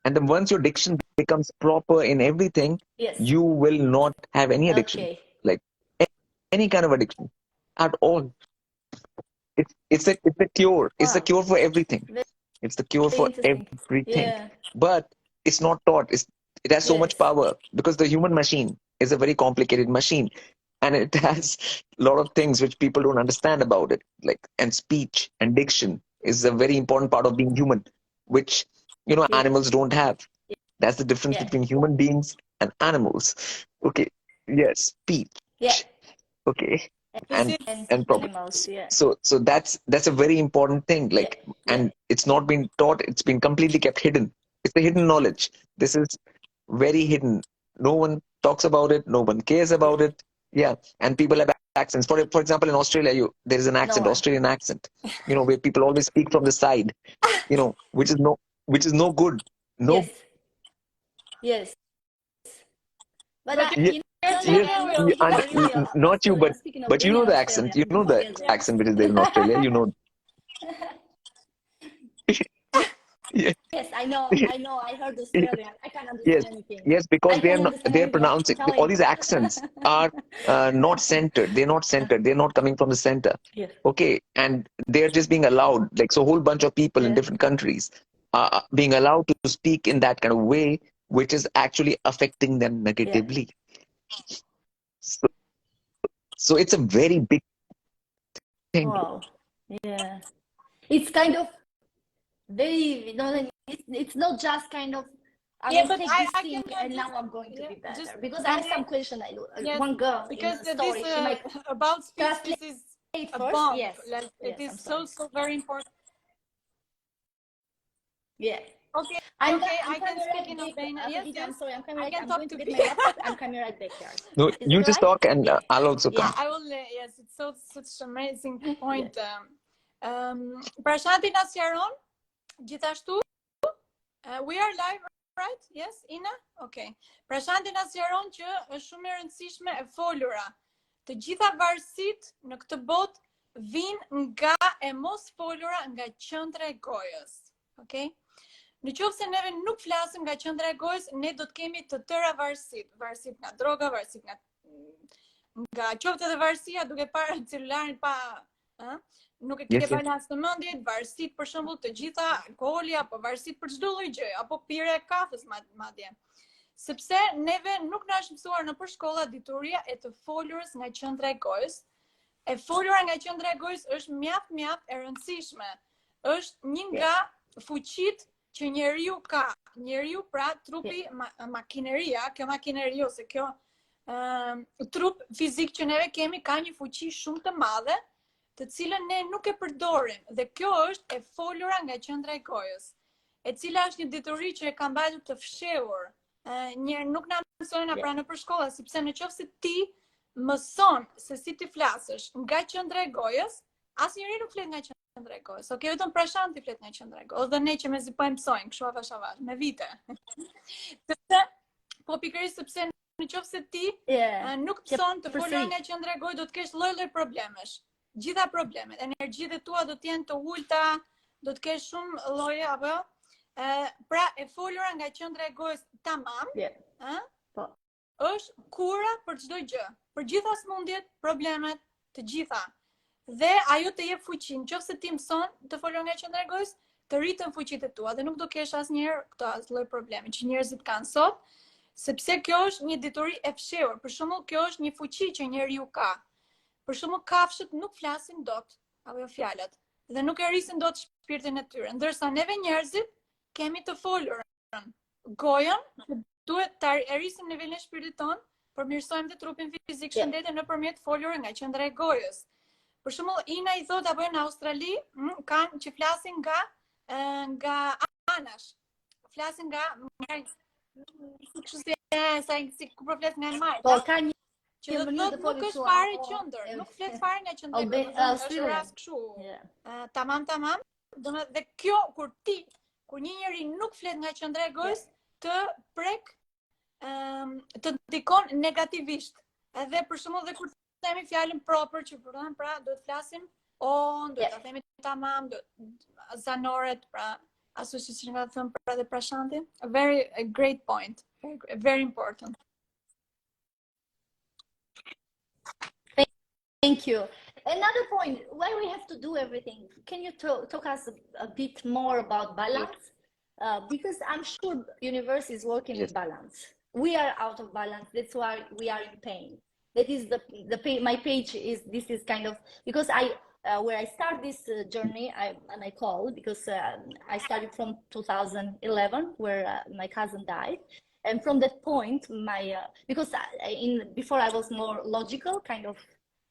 And then once your diction becomes proper in everything, you will not have any addiction, like any kind of addiction at all. It's a cure. It's a cure for everything. It's the cure for everything. But it's not taught. It has so much power because the human machine is a very complicated machine, and it has a lot of things which people don't understand about it. Like, and speech and diction is a very important part of being human, which animals don't have. That's the difference between human beings and animals. Okay. Yes, speech. Okay. And proper. So that's a very important thing. Like, and it's not been taught. It's been completely kept hidden. It's a hidden knowledge. This is very hidden. No one talks about it. No one cares about it. Yeah. And people have accents. For example, in Australia, there is an accent, Australian accent. Where people always speak from the side. Which is no good. No. Yes. But not you, but you know the accent. You know the accent which is there in Australia. You know. Yes, I know. I heard Australian. I can't understand anything. Yes, because they're pronouncing. All these accents are not centered. They're not centered. They're not coming from the center. Okay, and they're just being allowed. Like, so a whole bunch of people in different countries are being allowed to speak in that kind of way, which is actually affecting them negatively. So it's a very big thing. Wow. Yeah. It's kind of very, it's not just kind of, I will take this thing and now I'm going to be better. Because I have some question. One girl because in the story, this about speech, this is a bomb. Like, it is so very important. Yeah. Okay, I can speak in Albanian. Yes, I'm sorry, I'm going to get my laptop. I'm coming right back here. No, you just talk and I'll also come. I will. Yes, it's such an amazing point. Pra shanti na sqaron, gjithashtu, we are live, right? Yes, Ina? Okay. Pra shanti na sqaron që është shumë e rëndësishme e folura. Të gjitha varësitë në këtë botë vijnë nga e mos folura, nga qendra e gojës. Okay? Në qoftë se neve nuk flasim nga qendra e gojës, ne do të kemi të tëra varësitë. Varësitë nga droga, varësitë nga qoftë edhe varësia duke parë celularin pa, nuk e ke balans në mendje, varësitë për shembull të gjitha alkooli apo varësitë për çdo lloj gjëje, apo pirja e kafës madje. Sepse neve nuk na është mësuar nëpër shkolla dituria e të folurës nga qendra e gojës. E folura nga qendra e gojës është mjaft e rëndësishme. Është një nga fuqitë që njeriu ka. Njeriu, pra, trupi, makineria, kjo makineri ose kjo trup fizik që neve kemi ka një fuqi shumë të madhe, të cilën ne nuk e përdorim. Dhe kjo është e folura nga qendra e gojës, e cila është një dituri që e ka mbajtur të fshehur. Nuk na mësojnë pra nëpër shkolla, sepse nëse ti mëson se si ti flasësh nga qendra e gojës, asnjëri nuk flet nga qendra e gojës. Okej, vetëm pra shanti flet nga qendra e gojës. Dhe ne që mezi po e mësojmë, kështu avash, me vite. Po pikërisht sepse në qoftë se ti nuk mëson të folur nga qendra e gojë, do të kesh lloj-lloj problemesh. Gjitha problemet, energjitë tua do të jenë të ulta, do të kesh shumë lloje apo jo? Pra e folura nga qendra e gojës tamam, është kura për çdo gjë, për gjitha smundjet, problemet, të gjitha. Dhe ajo të jep fuqi, nëse ti mëson të folur nga qendra e gojës, të rritën fuqitë tua dhe nuk do kesh asnjëherë këtë lloj problemi që njerëzit kanë sot, sepse kjo është një dituri e fshehur. Për shembull, kjo është një fuqi që njeriu ka. Për shembull, kafshët nuk flasin dot, apo jo fjalët, dhe nuk e rrisin dot shpirtin e tyre, ndërsa neve njerëzit kemi të folurën. Gojën duhet ta rrisim nivelin e shpirtit ton, përmirësojmë të trupin fizik, shëndetin nëpërmjet folurën nga qendra e gojës. Për shembull, Ina i thot apo në Australi kanë që flasin nga anash. Flasin nga si ku flet nga Mars. Po ka një që do të thotë nuk është fare qendër, nuk flet fare nga qendra, është rast kështu. Tamam. Domethënë dhe kjo kur një njeri nuk flet nga qendra e gojës, të prek të ndikon negativisht. Edhe për shembull dhe kur themi fjalën proper që përdoren, pra duhet të flasim on, duhet ta themi tamam, zanoret, pra ashtu siç nga thënë pra dhe prashanti. A great point. Very important. Thank you. Another point, why we have to do everything? Can you talk us a bit more about balance? Because I'm sure universe is working with balance. We are out of balance. That's why we are in pain. That is my page is, this is kind of, because where I start this journey, I call because I started from 2011 where my cousin died. And from that point, because before I was more logical, kind of,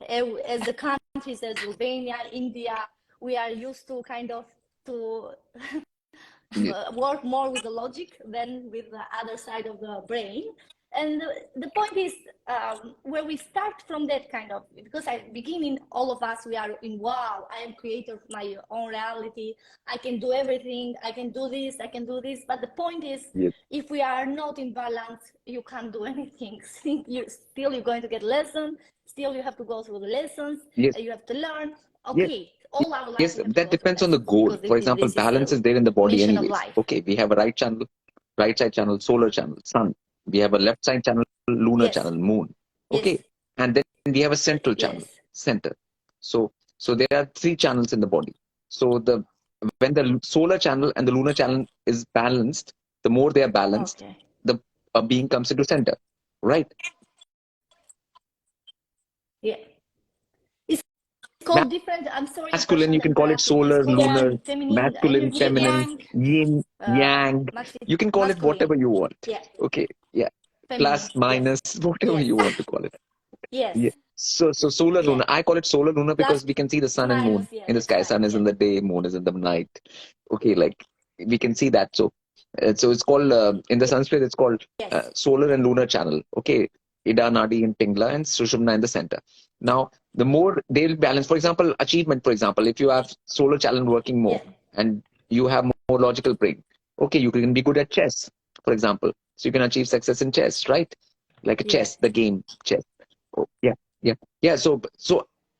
as the countries as Albania, India, we are used to kind of to work more with the logic than with the other side of the brain. And the point is where we start from that kind of, because all of us, we are in, wow, I am creator of my own reality. I can do everything. I can do this. I can do this. But the point is, if we are not in balance, you can't do anything. You're going to get lessons. Still, you have to go through the lessons. You have to learn. Okay. All our life. Yes, that depends on the goal. For example, balance is there in the body anyways. Okay, we have a right side channel, solar channel, sun. We have a left side channel, lunar channel, moon. Okay. And then we have a central channel, center. So there are 3 channels in the body. So when the solar channel and the lunar channel is balanced, the more they are balanced, a being comes into center. Right? Yeah. It's called different, I'm sorry. Masculine, you can call it solar, lunar, masculine, feminine, yin, yang. You can call it whatever you want. Okay. Yeah. Plus, minus, whatever you want to call it. Yes. So solar, lunar. I call it solar, lunar because we can see the sun and moon in the sky. Sun is in the day, moon is in the night. Okay, like we can see that. So it's called, in the Sanskrit, it's called solar and lunar channel. Okay. Ida, Nadi, and Pingla, and Sushumna in the center. Now, the more they'll balance, for example, achievement, for example, if you have solar channel working more and you have more logical brain, okay, you can be good at chess, for example. So you can achieve success in chess, right? Like a chess, the game, chess. Oh, yeah. So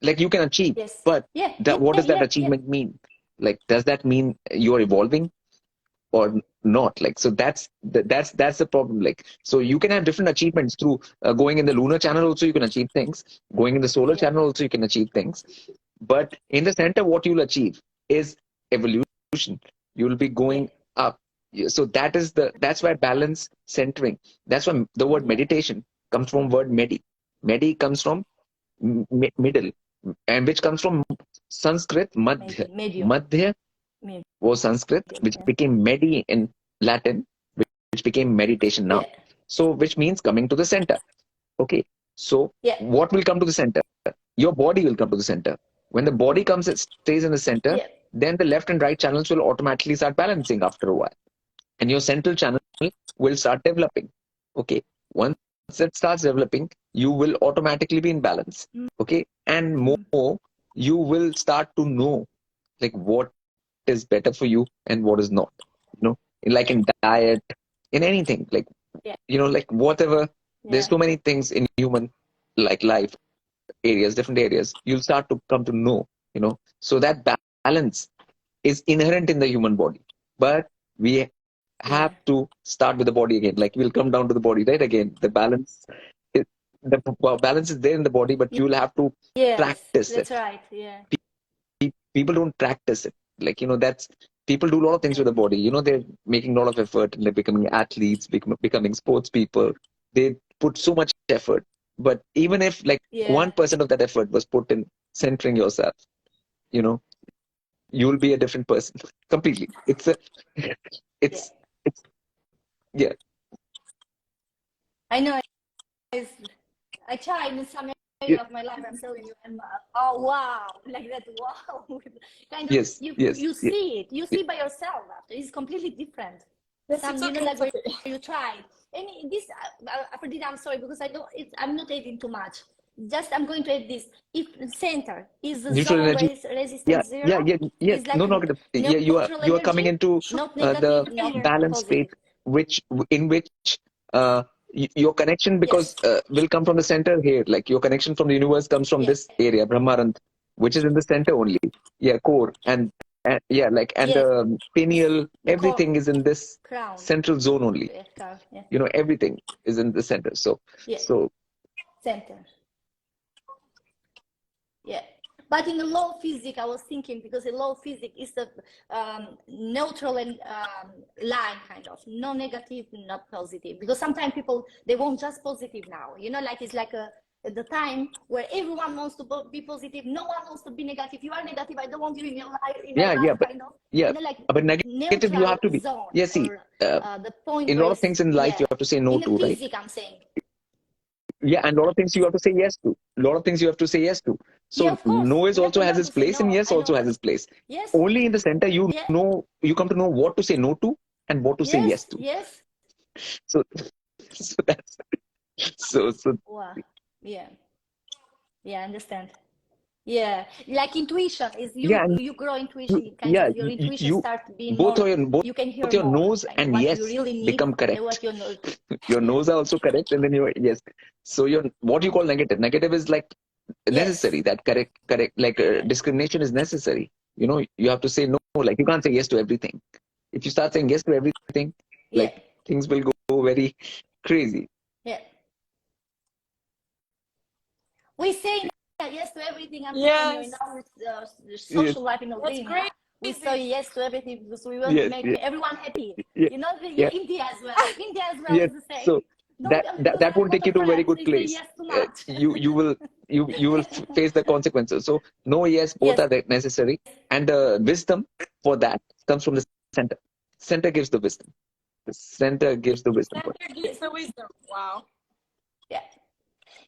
like you can achieve, but what does that achievement mean? Like, does that mean you're evolving or not? Like, so that's the problem. Like, so you can have different achievements through going in the lunar channel. Also, you can achieve things. Going in the solar channel, also you can achieve things. But in the center, what you'll achieve is evolution. You'll be going up. So that's why balance, centering. That's why the word meditation comes from word medi. Medi comes from middle, and which comes from Sanskrit madhya. Madhya was Sanskrit, which became medi in Latin, which became meditation now. So which means coming to the center. Okay. So what will come to the center? Your body will come to the center. When the body stays in the center, then the left and right channels will automatically start balancing after a while. And your central channel will start developing. Okay. Once it starts developing, you will automatically be in balance. Okay. And more, you will start to know like what is better for you and what is not. Like in diet, in anything, like, like whatever there's so many things in human like life areas, different areas, you'll start to come to know, so that balance is inherent in the human body. But we have to start with the body again. Like we'll come down to the body, right? Again, the balance, the balance is there in the body, but you'll have to practice that's it. Right. Yeah. People don't practice it. Like, that's, people do a lot of things with the body. They're making a lot of effort and they're becoming athletes, becoming sports people. They put so much effort. But even if like 1% of that effort was put in centering yourself, you'll be a different person completely. It's yeah. I know. I tried in some area of my life. I'm telling you, and oh wow, like that. Wow, kind of. You see it. You see by yourself. After it's completely different. Like you tried. And this, Afrodita, I'm sorry because I don't. I'm not eating too much. Just I'm going to add this. If center is the zone resistance zero. Like no negative. You are coming into the balance state, in which your connection, because will come from the center here. Like your connection from the universe comes from this area, Brahmarand, which is in the center only. Core and the pineal, everything is in this central zone only. Everything is in the center. So center. Yeah, but in the low physics, I was thinking, because the low physics is the neutral and line, kind of, no negative, not positive. Because sometimes people, they want just positive now. Like it's like the time where everyone wants to be positive, no one wants to be negative. You are negative, I don't want you in your life. But negative you have to be. See, the point in a lot of things in life you have to say no to, right? I'm saying. And a lot of things you have to say yes to. So no is also has its place, and yes also has its place. Only in the center you come to know what to say no to and what to say yes to. So that's so. Wow. I understand. Like intuition is you grow intuition. Your intuition starts being both more. You can hear your nose and yes really become correct. Your nose are also correct, and then your yes. So your what you call negative. Negative is like necessary. That correct. Like discrimination is necessary. You have to say no. Like you can't say yes to everything. If you start saying yes to everything, like things will go very crazy. We say yes to everything. I'm telling you, now with the social life in Albania, we say yes to everything because we want to make everyone happy. India as well. India as well is the same. So that won't take you to a very good place. You will face the consequences. So no, yes, both are necessary, and the wisdom for that comes from the center. Center gives the wisdom. The center gives the wisdom. Center gives the wisdom. Wow.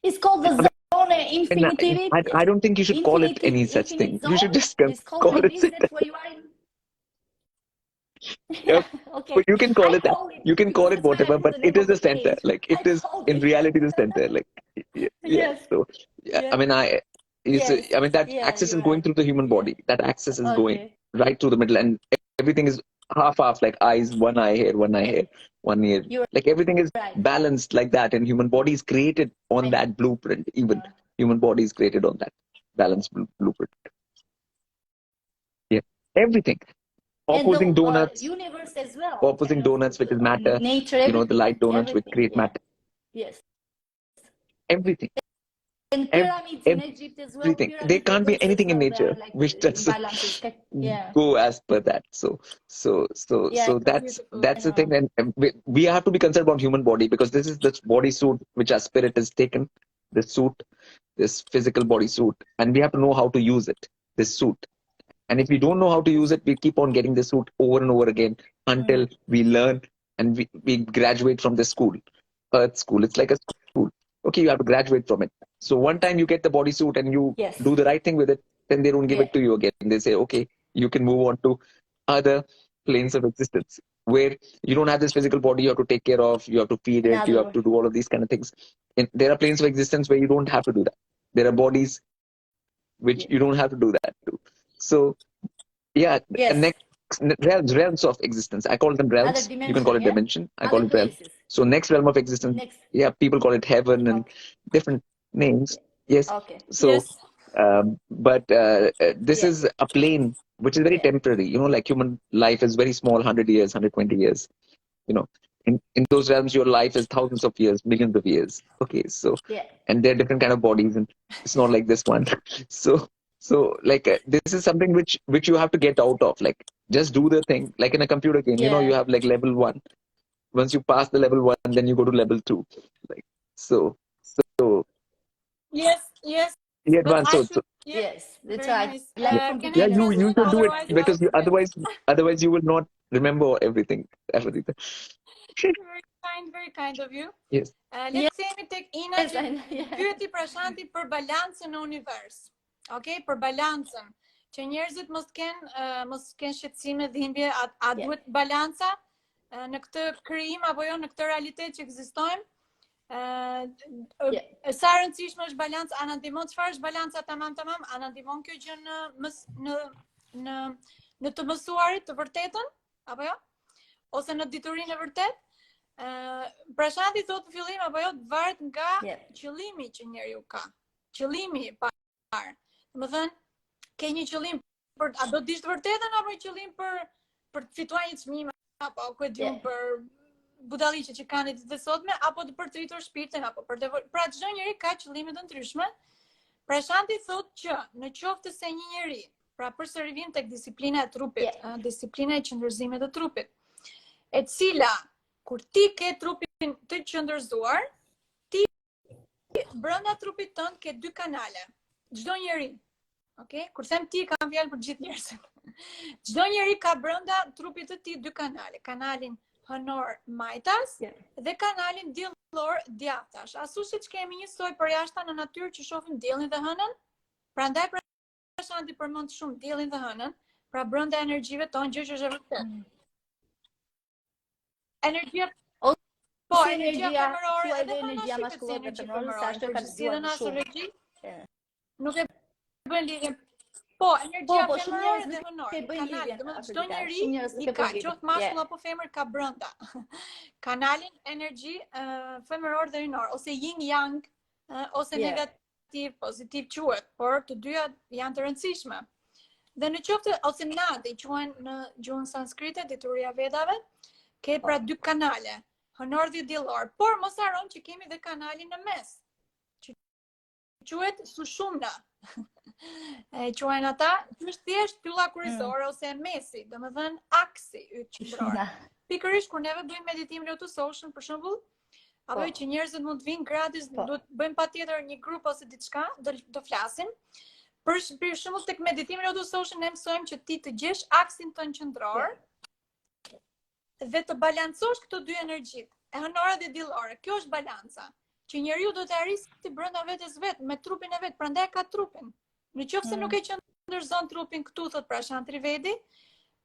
It's called the zone infinity. I don't think you should call it any such thing. You should just call it center. Where you are in. Okay. But you can call it that. You can call it whatever, but it is the center. Like it is in reality the center. Like So I mean that axis is going through the human body. That axis is going right through the middle, and everything is half, like eyes, one eye here, one eye here, one ear. Like everything is balanced like that, and human body is created on that blueprint. Even human body is created on that balanced blueprint. Everything. Opposing donuts, universe as well. Opposing donuts, which is matter. Nature, the light donuts which create matter. Yes. Everything. And pyramids in Egypt as well. Everything. There can't be anything in nature which doesn't go as per that. So that's the thing. And we have to be concerned about human body, because this is the body suit which our spirit has taken. This suit, this physical body suit, and we have to know how to use it. This suit. And if we don't know how to use it, we keep on getting the suit over and over again until we learn and we graduate from the school. Earth school. It's like a school. Okay, you have to graduate from it. So one time you get the bodysuit and you do the right thing with it, then they don't give it to you again. They say, okay, you can move on to other planes of existence where you don't have this physical body you have to take care of, you have to feed it, you have to do all of these kind of things. And there are planes of existence where you don't have to do that. There are bodies which you don't have to do that to. So, next realms of existence. I call them realms. You can call it dimension. I call it realm. So next realm of existence. Yeah, people call it heaven and different names. Yes. Okay. So, but this is a plane which is very temporary. Like human life is very small, 100 years, 120 years. In those realms, your life is thousands of years, millions of years. Okay, so and they're different kind of bodies, and it's not like this one. So like this is something which you have to get out of. Like just do the thing. Like in a computer game, you have like level 1. Once you pass the level 1, then you go to level 2. Like so. Yes. The advanced. Yes, that's very right. nice. Yeah, you should do it because otherwise you will not remember everything. Very kind of you. Yes. Let's say me tek Ina që pyeti Prashanti për balancën në univers. Okay, për balancën. Që njerëzit mos kenë shqetësime, dhimbje, a duhet balanca në këtë krijim apo jo në këtë realitet që ekzistojmë? Sa rëndësishme është balanca? A na ndihmon çfarë është balanca tamam? A na ndihmon kjo gjë në të mësuarit të vërtetën apo jo? Ose në diturinë e vërtet? Prashanti thotë në fillim apo jo, varet nga qëllimi që njeriu ka. Qëllimi i parë. Domethënë, ke një qëllim a do të dish të vërtetën apo një qëllim për të fituar një çmim apo ku e diun për budalliqe që kanë ditët e sotme apo për të rritur shpirtin apo për pra çdo njeri ka qëllime të ndryshme. Prashanti thotë që në qoftë se një njeri, pra përsëri vim tek disiplina e trupit, disiplina e qëndërsimit të trupit, e cila kur ti ke trupin të qëndërzuar, ti brenda trupit tënd ke 2 kanale. Çdo njeri, okay? Kur them ti kam fjalë për gjithë njerëzit. Çdo njeri ka brenda trupit të tij 2 kanale, kanalin hënor majtas dhe kanalin diellor djathtash. Ashtu siç kemi një soi përjashta në natyrë që shohim diellin dhe hënën, prandaj Prashanti përmend shumë diellin dhe hënën, pra brenda energjive tonë, gjë që është e vërtetë. Energjia energjia femërore dhe energjia maskullore femërore, sa është ka zgjidhur astrologji. Nuk e bën lidhje. Energjia femërore dhe hënore. Domethënë çdo njeri i ka, qoftë mashkull apo femër, ka brenda kanalin energji femëror dhe hënor, ose yin yang, ose negativ, pozitiv quhet, por të dyja janë të rëndësishme. Dhe në qoftë ose nadi quhen në gjuhën sanskrite, dituria Vedave, ke pra 2 kanale, hënor dhe diellor, por mos haron që kemi dhe kanalin në mes, që quhet sushumna. E quajnë ata, është thjesht pylla kryesore ose mesi, domethënë aksi yt qendror. Pikërisht kur neve bëjmë meditim lotus ocean për shembull, apo që njerëzit mund të vinë gratis, duhet bëjmë patjetër një grup ose diçka, do flasim. Për shembull tek meditimi lotus ocean ne mësojmë që ti të gjesh aksin tënd qendror dhe të balancosh këto 2 energjit, e hënore dhe diellore. Kjo është balanca, që njeriu do të arrisë brenda vetes vet, me trupin e vet, prandaj ka trupin. Në qoftë se nuk e qëndërzon trupin këtu, thot Prashanti Vedi,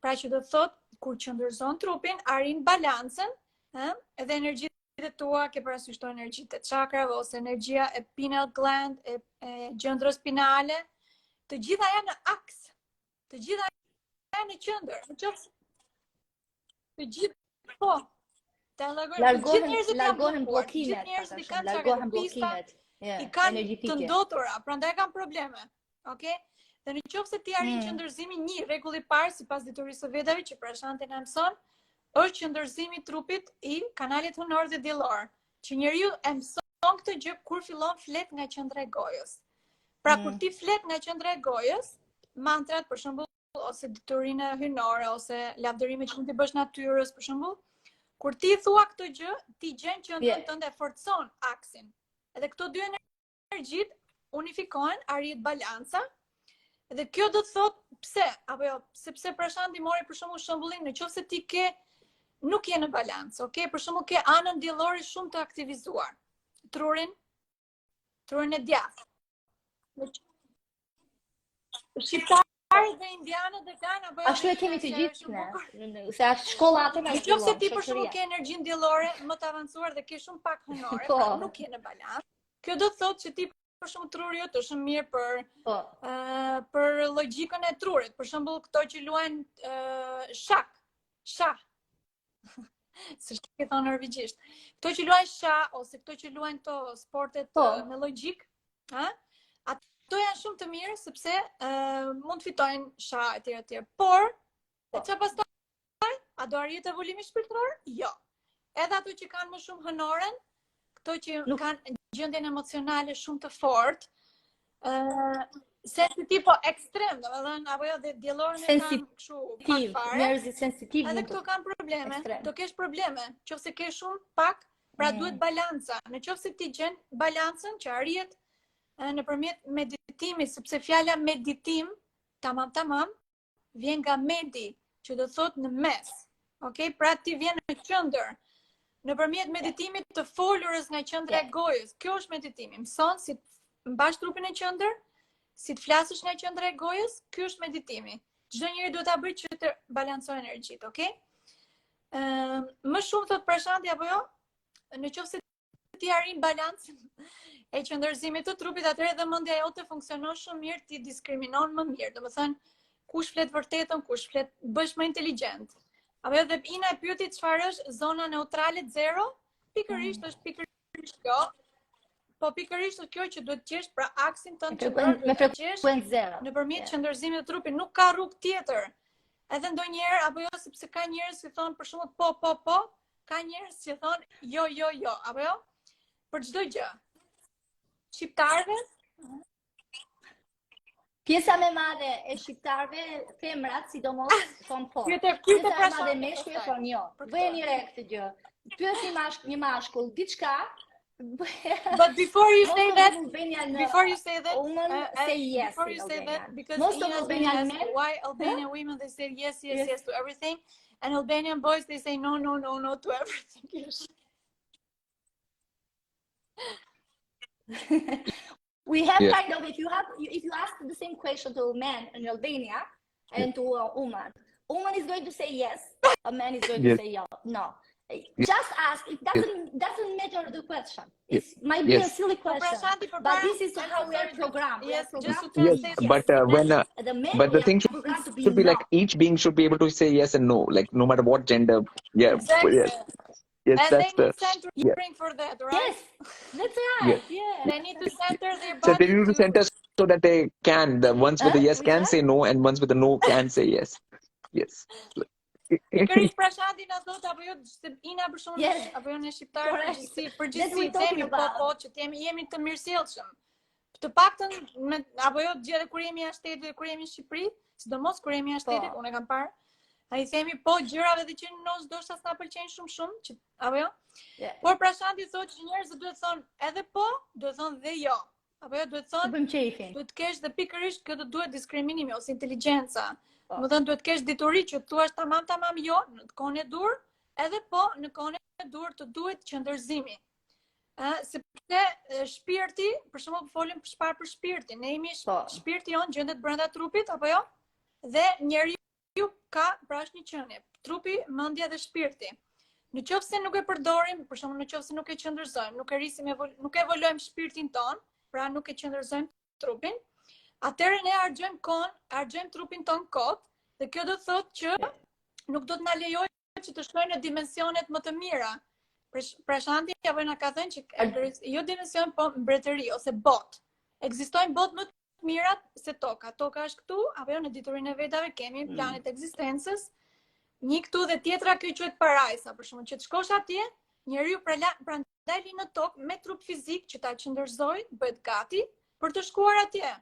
pra që do të thot, kur qëndërzon trupin, arrin balancën, edhe energjitë tua, ke parasysh to energjitë e chakrave, ose energjia e pineal gland, e gjendrës spinale, të gjitha janë në aks, të gjitha janë në qendër. Në qoftë të gjithë, largohen bllokimet, i kanë të ndotura, prandaj kanë probleme. Okay? Dhe në qoftë se ti arrin qëndërzimin, një rregull i parë sipas diturisë së Vedave që Prashanti na mëson, është qëndërzimi i trupit i kanalit hënor dhe diellor, që njeriu e mëson këtë gjë kur fillon flet nga qendra e gojës. Pra kur ti flet nga qendra e gojës, mantrat për shembull ose diturinë hynore ose lavdërimet që mund t'i bësh natyrës për shembull, kur ti thua këtë gjë, ti gjen qendrën tënde, forcon aksin. Edhe këto 2 energjit unifikohen, arrihet balanca. Dhe kjo do të thotë pse, apo jo, sepse Prashanti mori për shembull shembullin, nëse ti nuk je në balancë, okay? Për shembull ke anën diellore shumë të aktivizuar. Trurin e djathtë. Shqiptarët dhe indianët dhe kanë apo ashtu e kemi të gjithë ne. Se është shkolla atë na. Nëse ti për shembull ke energjinë diellore më të avancuar dhe ke shumë pak hënore, nuk je në balancë. Kjo do të thotë që ti për shumë truri jot, është shumë mirë për logjikën e trurit. Për shembull, këto që luajnë shah. Se shtë thonë norvegjisht. Këto që luajnë shah ose këto që luajnë këto sportet me logjik, ato janë shumë të mirë sepse mund të fitojnë shah etj. Por, çfarë pastaj? A do arrihet evolimi shpirtëror? Jo. Edhe ato që kanë më shumë hënoren, këto që kanë gjendjen emocionale shumë të fortë, sensitiv po ekstrem, domethënë apo jo dhe diellorin e kanë kështu pak fare. Njerëzit sensitiv. Edhe këto kanë probleme, do kesh probleme. Nëse ke shumë pak, pra duhet balanca. Nëse ti gjen balancën që arrihet nëpërmjet meditimit, sepse fjala meditim, tamam, vjen nga medi, që do thotë në mes. Okej, pra ti vjen në qendër. Nëpërmjet meditimit të folurës nga qendra e gojës. Kjo është meditimi. Mëson si të mbash trupin në qendër, si të flasësh nga qendra e gojës, ky është meditimi. Çdo njeri duhet ta bëjë që të balancojë energjitë, okay? Më shumë thot prashandi apo jo? Nëse ti arrin balancën e qëndërsimit të trupit, atëherë edhe mendja jote funksionon shumë mirë, ti diskriminon më mirë. Domethënë, kush flet vërtetën, kush flet bësh më inteligjent. Apo edhe Ina e pyeti çfarë është zona neutrale 0? Pikërisht është pikërisht kjo. Po pikërisht është kjo që duhet të gjesh pra aksin tënd që me frekuencë 0. Nëpërmjet qëndërsimit të trupit nuk ka rrugë tjetër. Edhe ndonjëherë apo jo sepse ka njerëz që thonë për shembull po, ka njerëz që thonë jo, apo jo? Për çdo gjë. Shqiptarëve pjesa më e madhe e shqiptarëve, femrat, sidomos, thonë po. Pjesa më e madhe e meshkujve thonë jo. Bëheni re këtë gjë. Pyesni një mashkull, diçka. But before you say that, women say yes. Before you say that, because most of Albanian men, why Albanian women they say yes to everything, and Albanian boys they say no to everything. We have kind of, if you ask the same question to a man in Albania and to a woman is going to say yes, a man is going to say no. Just ask. It doesn't matter the question. It might be a silly question, but this is how we are programmed. Yes, but but the thing should be like each being should be able to say yes and no, like no matter what gender. Yeah. Exactly. Yes, and that's they need centering for that, right? Yes, that's right. Yeah. They need to center their body. So they need to center so that they can. The ones with the yes can say no, and ones with the no can say yes. Yes. Pikërisht prashandi na thot apo jo se Ina për shkak apo jo në shqiptar përgjithësi themi po që jemi të mirësjellshëm. Të paktën apo jo gjë kur jemi jashtë shtetit, kur jemi në Shqipëri, sidomos kur jemi jashtë shtetit, unë e kam parë. Ai themi po gjërave dhe që nos ndoshta s'na pëlqejnë shumë që apo jo. Por prashandi thotë që njerëzit duhet thonë edhe po, duhet thonë dhe jo. Apo jo duhet thonë bëjmë qejfin. Duhet kesh dhe pikërisht kjo duhet diskriminimi ose inteligjenca. Më thënë duhet kesh dituri që thua tamam jo, në kohën e dur, edhe po në kohën e dur të duhet qëndërzimi. Sepse shpirti, për shembull folim për shpirtin, ne jemi shpirti jon gjendet brenda trupit apo jo? Dhe njeriu ka pra është një qenie, trupi, mendja dhe shpirti. Nëse nuk e përdorim, për shembull nëse nuk e qëndërzojmë, nuk evolojmë shpirtin ton, pra nuk e qëndërzojmë trupin, atëherë ne argjojmë trupin ton kot, dhe kjo do të thotë që nuk do të na lejojë që të shkojmë në dimensionet më të mira. Prashandi apo na ka thënë që jo dimension, po mbretëri ose botë. Ekzistojnë botë më të mira se toka. Toka është këtu, apo jo në diturinë e vetave kemi planet ekzistencës. Një këtu dhe tjetra kjo quhet parajsa, për shembull, që të shkosh atje, njeriu prandaj linë në tokë me trup fizik që ta qëndërzojë, bëhet gati për të shkuar atje.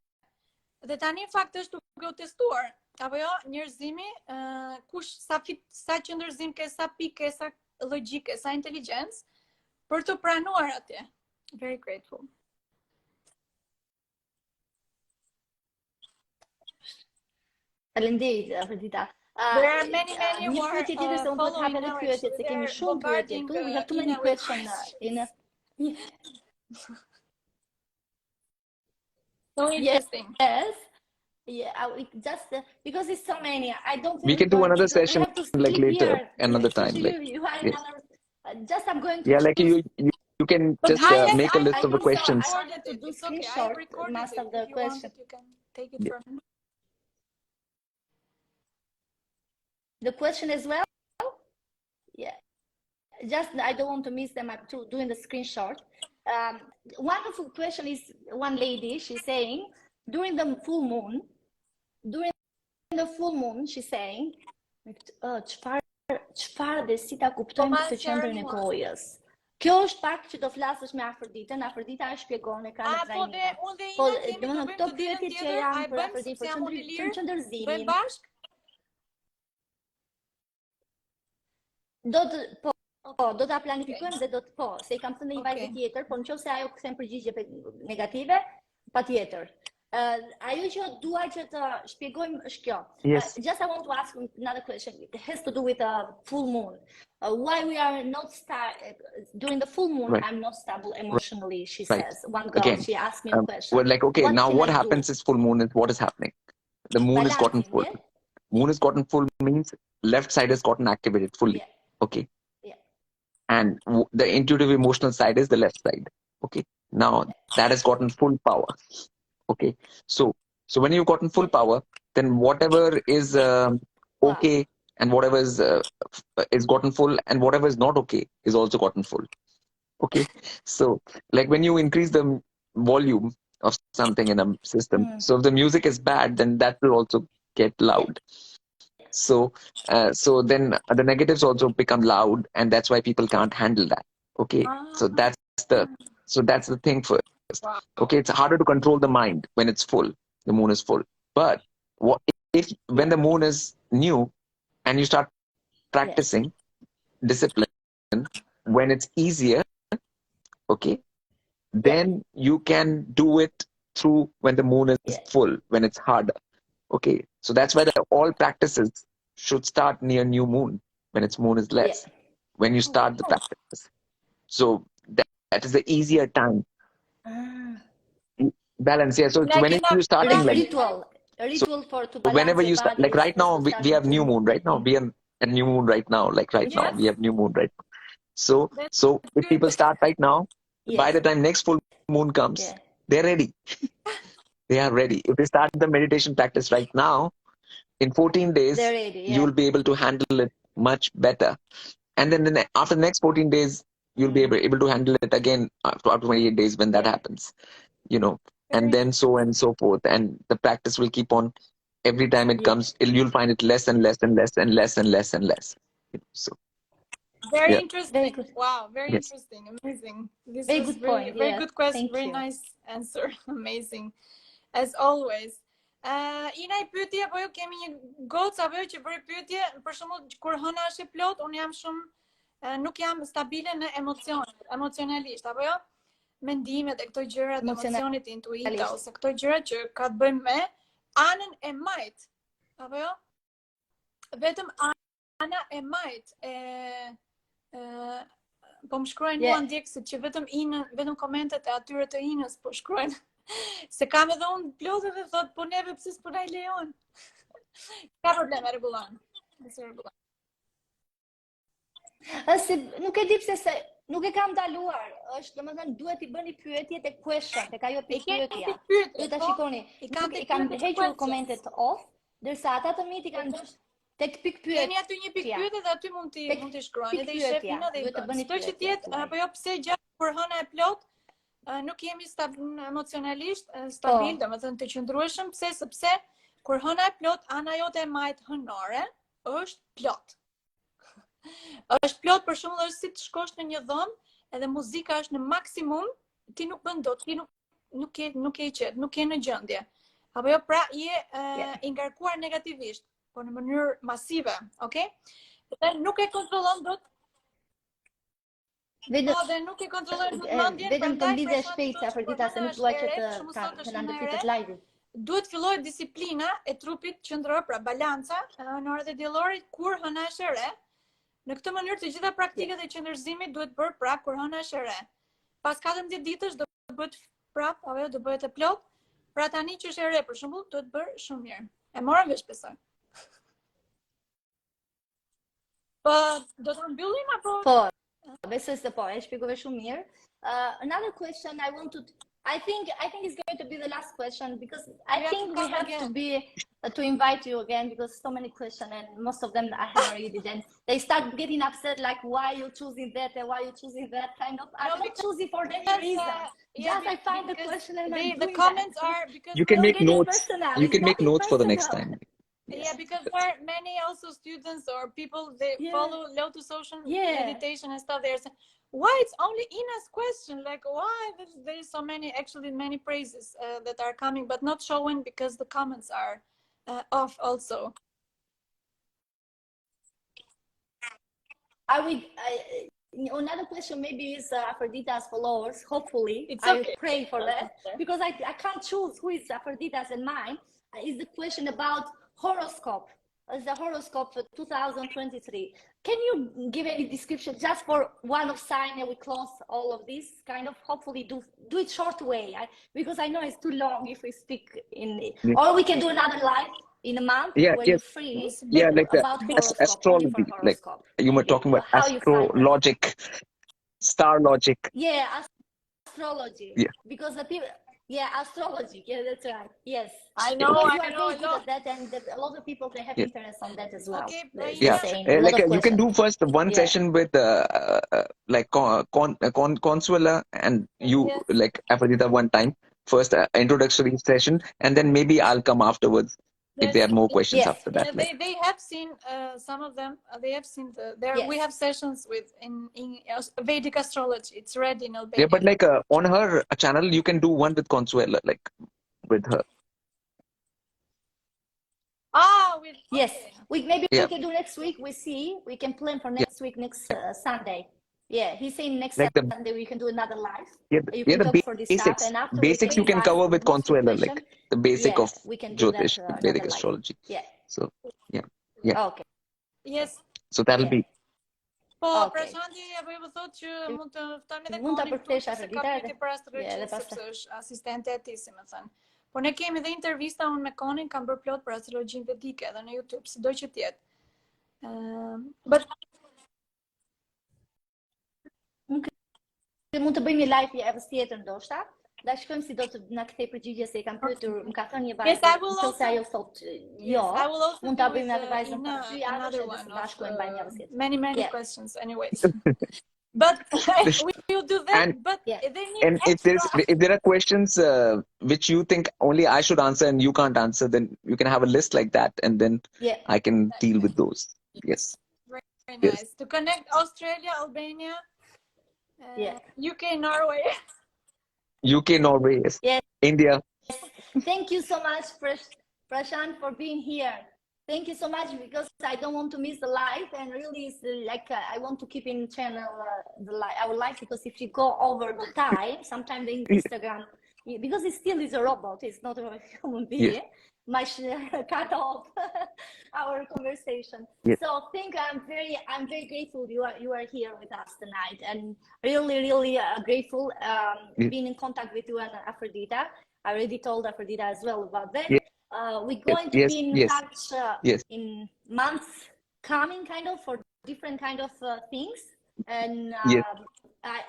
Dhe tani në fakt është duke u testuar, apo jo, njerëzimi, kush sa qëndërzim ke, sa pikë, sa logjike, sa inteligjencë, për të pranuar atje. Very grateful. Faleminderit, Afrodita. There are many more following now. Kemi shumë pyetje këtu. We have too many questions So interesting. Yes. Yeah, just because it's so many. I don't think we can do another session like later, another time. Like, just I'm going to. Yeah, like you you can But just make a list of the questions. I wanted to do screenshot most of the questions. You can take it from me. The question as well? Yeah. Just, I don't want to miss them. I'm doing the screenshot. Wonderful question is one lady, she's saying, during the full moon, she's saying, çfarë dhe si ta kuptojmë këtë qendrën e kojës. Kjo është pak që do flasësh me Afroditën. Afrodita e shpjegon e ka në trajnim. Po, domethënë këto pyetje që janë për Afroditën, për qëndërzimin. Do ta planifikojmë dhe se i kam thënë një vajzë tjetër, por nëse ajo kthen përgjigje negative, patjetër. Ajo që dua që të shpjegojmë është kjo. Just I want to ask another question. It has to do with a full moon. Why we are not during the full moon, right. I'm not stable emotionally, she says. One girl, she asked me a question. We're like, okay, now what happens is full moon is what is happening. The moon is gotten full. Yeah? Moon is gotten full means left side is gotten activated fully. Yeah. Okay. Yeah. And the intuitive emotional side is the left side. Okay. Now that has gotten full power. Okay. So when you've gotten full power, then whatever is okay and whatever is gotten full and whatever is not okay is also gotten full. Okay. So like when you increase the volume of something in a system, so if the music is bad, then that will also get loud. So then the negatives also become loud, and that's why people can't handle that. Okay. So that's the thing first. Wow. Okay, it's harder to control the mind when it's full. The moon is full. But when the moon is new and you start practicing discipline, when it's easier, okay, then you can do it through when the moon is full, when it's harder. Okay, so that's why all practices should start near new moon, when its moon is less, when you start the practice. So that is the easier time. Balance, yeah. So like when you're starting, like ritual for to balance. Whenever you start, like right now, we have new moon. Right now, we are at new moon. Right now, like right now, we have new moon. Right. So if people start right now, by the time next full moon comes, they're ready. They are ready. If they start the meditation practice right now, in 14 days, you will be able to handle it much better. And then after the next 14 days, you'll be able to handle it again after 28 days when that happens, you know, and then so and so forth. And the practice will keep on. Every time it comes, you'll find it less and less and less and less and less and less. You know, so very interesting. Wow, very interesting. Amazing. This very is good point. Very good question. Very nice answer. Amazing. As always. Ina I pyetje, apo ju kemi një gocë apo që bëri pyetje, për shembull kur hëna është e plot, unë jam shumë nuk jam stabile në emocionalisht, apo jo? Mendimet e këto gjërat, emocionet, intuita ose këto gjëra që ka të bëjnë me anën e majt, apo jo? Vetëm ana e majt po më shkruajnë mua ndjekësit që vetëm komentet e atyre të Inës po shkruajnë. Se kam edhe unë plotë dhe thot, po neve pëse s'po na I lejon. Ka probleme, rregullon. Nuk e di pse nuk e kam ndaluar. Është, domethënë, duhet I bëni pyetje tek question, tek ajo pyetja. Duhet ta shikoni. I kam hequr komentet off, ndërsa ata të mi I kanë tek pikë pyetje. Keni aty një pikë pyetje dhe aty mund t'i shkruani dhe I shefin edhe çdo që tjetë, apo jo pse gjatë kur hëna e plot nuk jemi emocionalisht stabil, domethënë të qëndrueshëm, sepse kur hëna e plot, ana jote e majt hënore është plot. Është plot, për shembull, është si të shkosh në një dhomë, edhe muzika është në maksimum, ti nuk bën dot, ti nuk ke qet, nuk ke në gjendje. Apo jo, pra je I ngarkuar negativisht, por në mënyrë masive, okay? Dhe nuk e kontrollon dot. Nuk e kontrollojnë mendjen, vetëm të mbidhe shpejt sa Afrodita se nuk dua që të na ndërpritet live. Duhet fillojë disiplina e trupit qendror, pra balanca në orët e diellorit kur hëna është e re. Në këtë mënyrë të gjitha praktikat e qëndërsimit duhet bërë prap kur hëna është e re. Pas 14 ditësh do bëhet prap, apo do bëhet e plot. Pra tani që është e re, për shembull, duhet bërë shumë mirë. E morëm vesh besoj. Po, do ta mbyllim apo? Po. Besoj se po, e shpjegove shumë mirë. Another question I think it's going to be the last question, because I think we have to invite you again, because so many questions and most of them I have already done. They start getting upset, like, why you're choosing that and why you're choosing that kind of. I'm not choosing for any reason. I find the question and the comments are because you can make notes. You can make notes for the next time. Yeah, because there are many also students or people they follow low to social meditation and stuff. They're saying, why it's only Ina's question? Like, why there is so many, actually many praises that are coming, but not showing because the comments are off also. Another question maybe is Aphrodita's followers. Hopefully, I pray for that, because I can't choose who is Aphrodita's and mine. Is the question about horoscope? Is the horoscope for 2023? Can you give any description just for one of sign, and we close all of this? Kind of hopefully do it short way, because I know it's too long if we speak in it. Or we can do another live in a month where you're free. Like about astrology. Like you were talking about astrologic, star logic. Yeah, astrology. Yeah. Because the people. Yeah, astrology. Yeah, that's right. Yes, I know. I know. That, and a lot of people they have interest on that as well. Okay, like you can do first one session with like Consuela and you like Aphrodita one time. First introductory session, and then maybe I'll come afterwards if there are more questions after that. They have seen some of them. They have seen we have sessions with in Vedic astrology. It's read in Albania. Yeah, but like on her channel, you can do one with Consuela, like with her. We can do next week. We can plan for next week, next Sunday. Yeah, he's saying next Sunday we can do another live. The for this basics. Stuff, and basics you can cover with Consuela, like the basic of Jyotish, Vedic astrology. Yeah. So, Okay. Yes. So that'll be. Po, Prashandi apo ju thot që mund të ftojmë edhe mund ta përkthesh se ka pyetje për astrologji, sepse është asistente e tij, si më thënë. Por ne kemi dhe intervista unë me Konin, kam bërë plot për astrologjinë vedike edhe në YouTube, sido që të jetë. Mund të bëjmë një live javës tjetër ndoshta. Da shkojmë si do të na kthej përgjigje, se i kam pyetur, më ka thënë një vajzë, nëse ajo thotë jo, mund ta bëjmë atë vajzën për 2 javë dhe të bashkojmë bëjmë javës tjetër. Many questions anyways. But we will do that. But and if there are questions which you think only I should answer and you can't answer, then you can have a list like that, and then I can deal with those. Yes. Very nice. To connect Australia, Albania, UK, Norway. UK, Norway, yes. India. Thank you so much, Prashant, for being here. Thank you so much, because I don't want to miss the live, and really it's like I want to keep in channel our live, because if you go over the time, sometimes the Instagram, because it still is a robot, it's not a human being, might cut off our conversation. So I'm very grateful you are here with us tonight, and really grateful being in contact with you and Aphrodita. I already told Aphrodita as well about that. We're going to be in touch in months coming, kind of, for different kind of things, and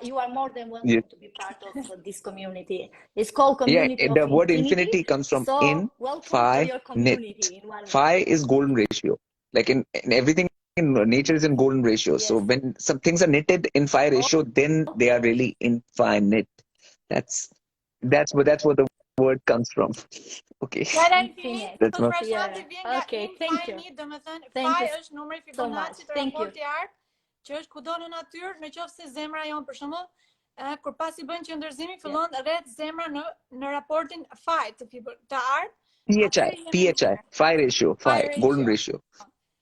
you are more than welcome to be part of this community. It's called community. The word infinity comes from phi nit. Phi is golden ratio. Like in everything in nature is in golden ratio. So when some things are knitted in phi ratio, then they are really infinite. That's where the word comes from. Okay. That's not. Okay, thank you. Phi është numri Fibonacci të raporti art, që është kudo në natyrë, në qoftë se zemra jon për shembull, kur pasi bën qëndërzimin fillon rreth zemra në raportin phi të art. PHI, phi ratio, golden ratio.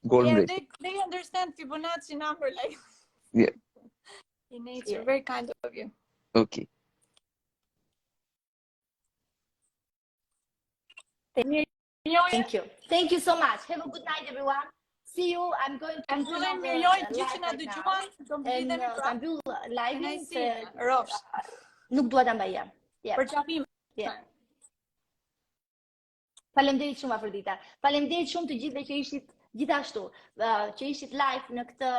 Golden ratio. They understand Fibonacci number, like in nature. Very kind of you. Okay. Thank you. Thank you so much. Have a good night, everyone. See you. I'm going to do Nuk dua ta mbaj jam. Për çafim. Faleminderit shumë, Aphrodita. Faleminderit shumë të gjithëve që ishit gjithashtu, që ishit live në këtë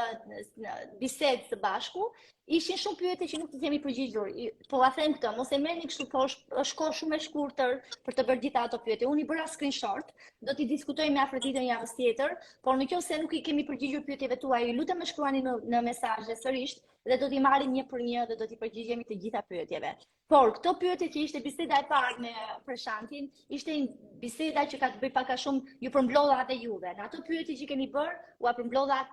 bisedë së bashku. Ishin shumë pyetje që nuk të kemi përgjigjur. Po a them këtë, mos e merrni kështu, po është kohë shumë e shkurtër për të bërë gjitha ato pyetje. Unë i bëra screenshot, do t'i diskutoj me afërtitën javës tjetër, por nëse nuk i kemi përgjigjur pyetjeve tuaja, ju lutem më shkruani në mesazhe sërish dhe do t'i marrim një për një dhe do t'i përgjigjemi të gjitha pyetjeve. Por këto pyetje që ishte biseda e parë me Preshantin, ishte biseda që ka të bëj pak a shumë ju përmblodha atë juve. Në ato pyetje që keni bërë, u përmblodha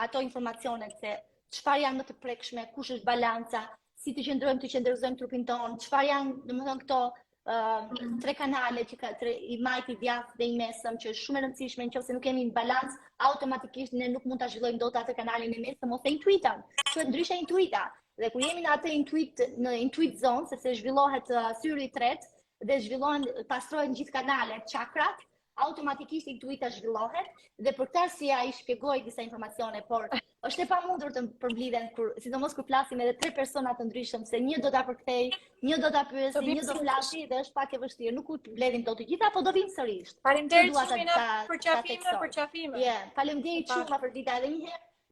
ato informacionet se çfarë janë më të prekshme, kush është balanca, si të qëndrojmë trupin tonë, çfarë janë, domethënë këto tre kanale që i majti djathtë dhe i mesëm, që është shumë e rëndësishme, nëse nuk kemi balancë, automatikisht ne nuk mund ta zhvillojmë dot atë kanalin e mesëm ose intuitën. Që ndryshe intuita. Dhe kur jemi në atë në intuit zone, sepse zhvillohet syri i tretë dhe pastrohen gjithë kanalet, chakrat, automatikisht intuita zhvillohet dhe për këtë arsye ai shpjegoi disa informacione, por është e pamundur të përmblidhen sidomos kur flasim edhe tre persona të ndryshëm, se një do ta përkthej, një do ta pyesë, një do flasi dhe është pak e vështirë. Nuk u mbledhin dot të gjitha, po do vinë sërish. Faleminderit shumë për qafime. Faleminderit shumë për dita edhe një herë.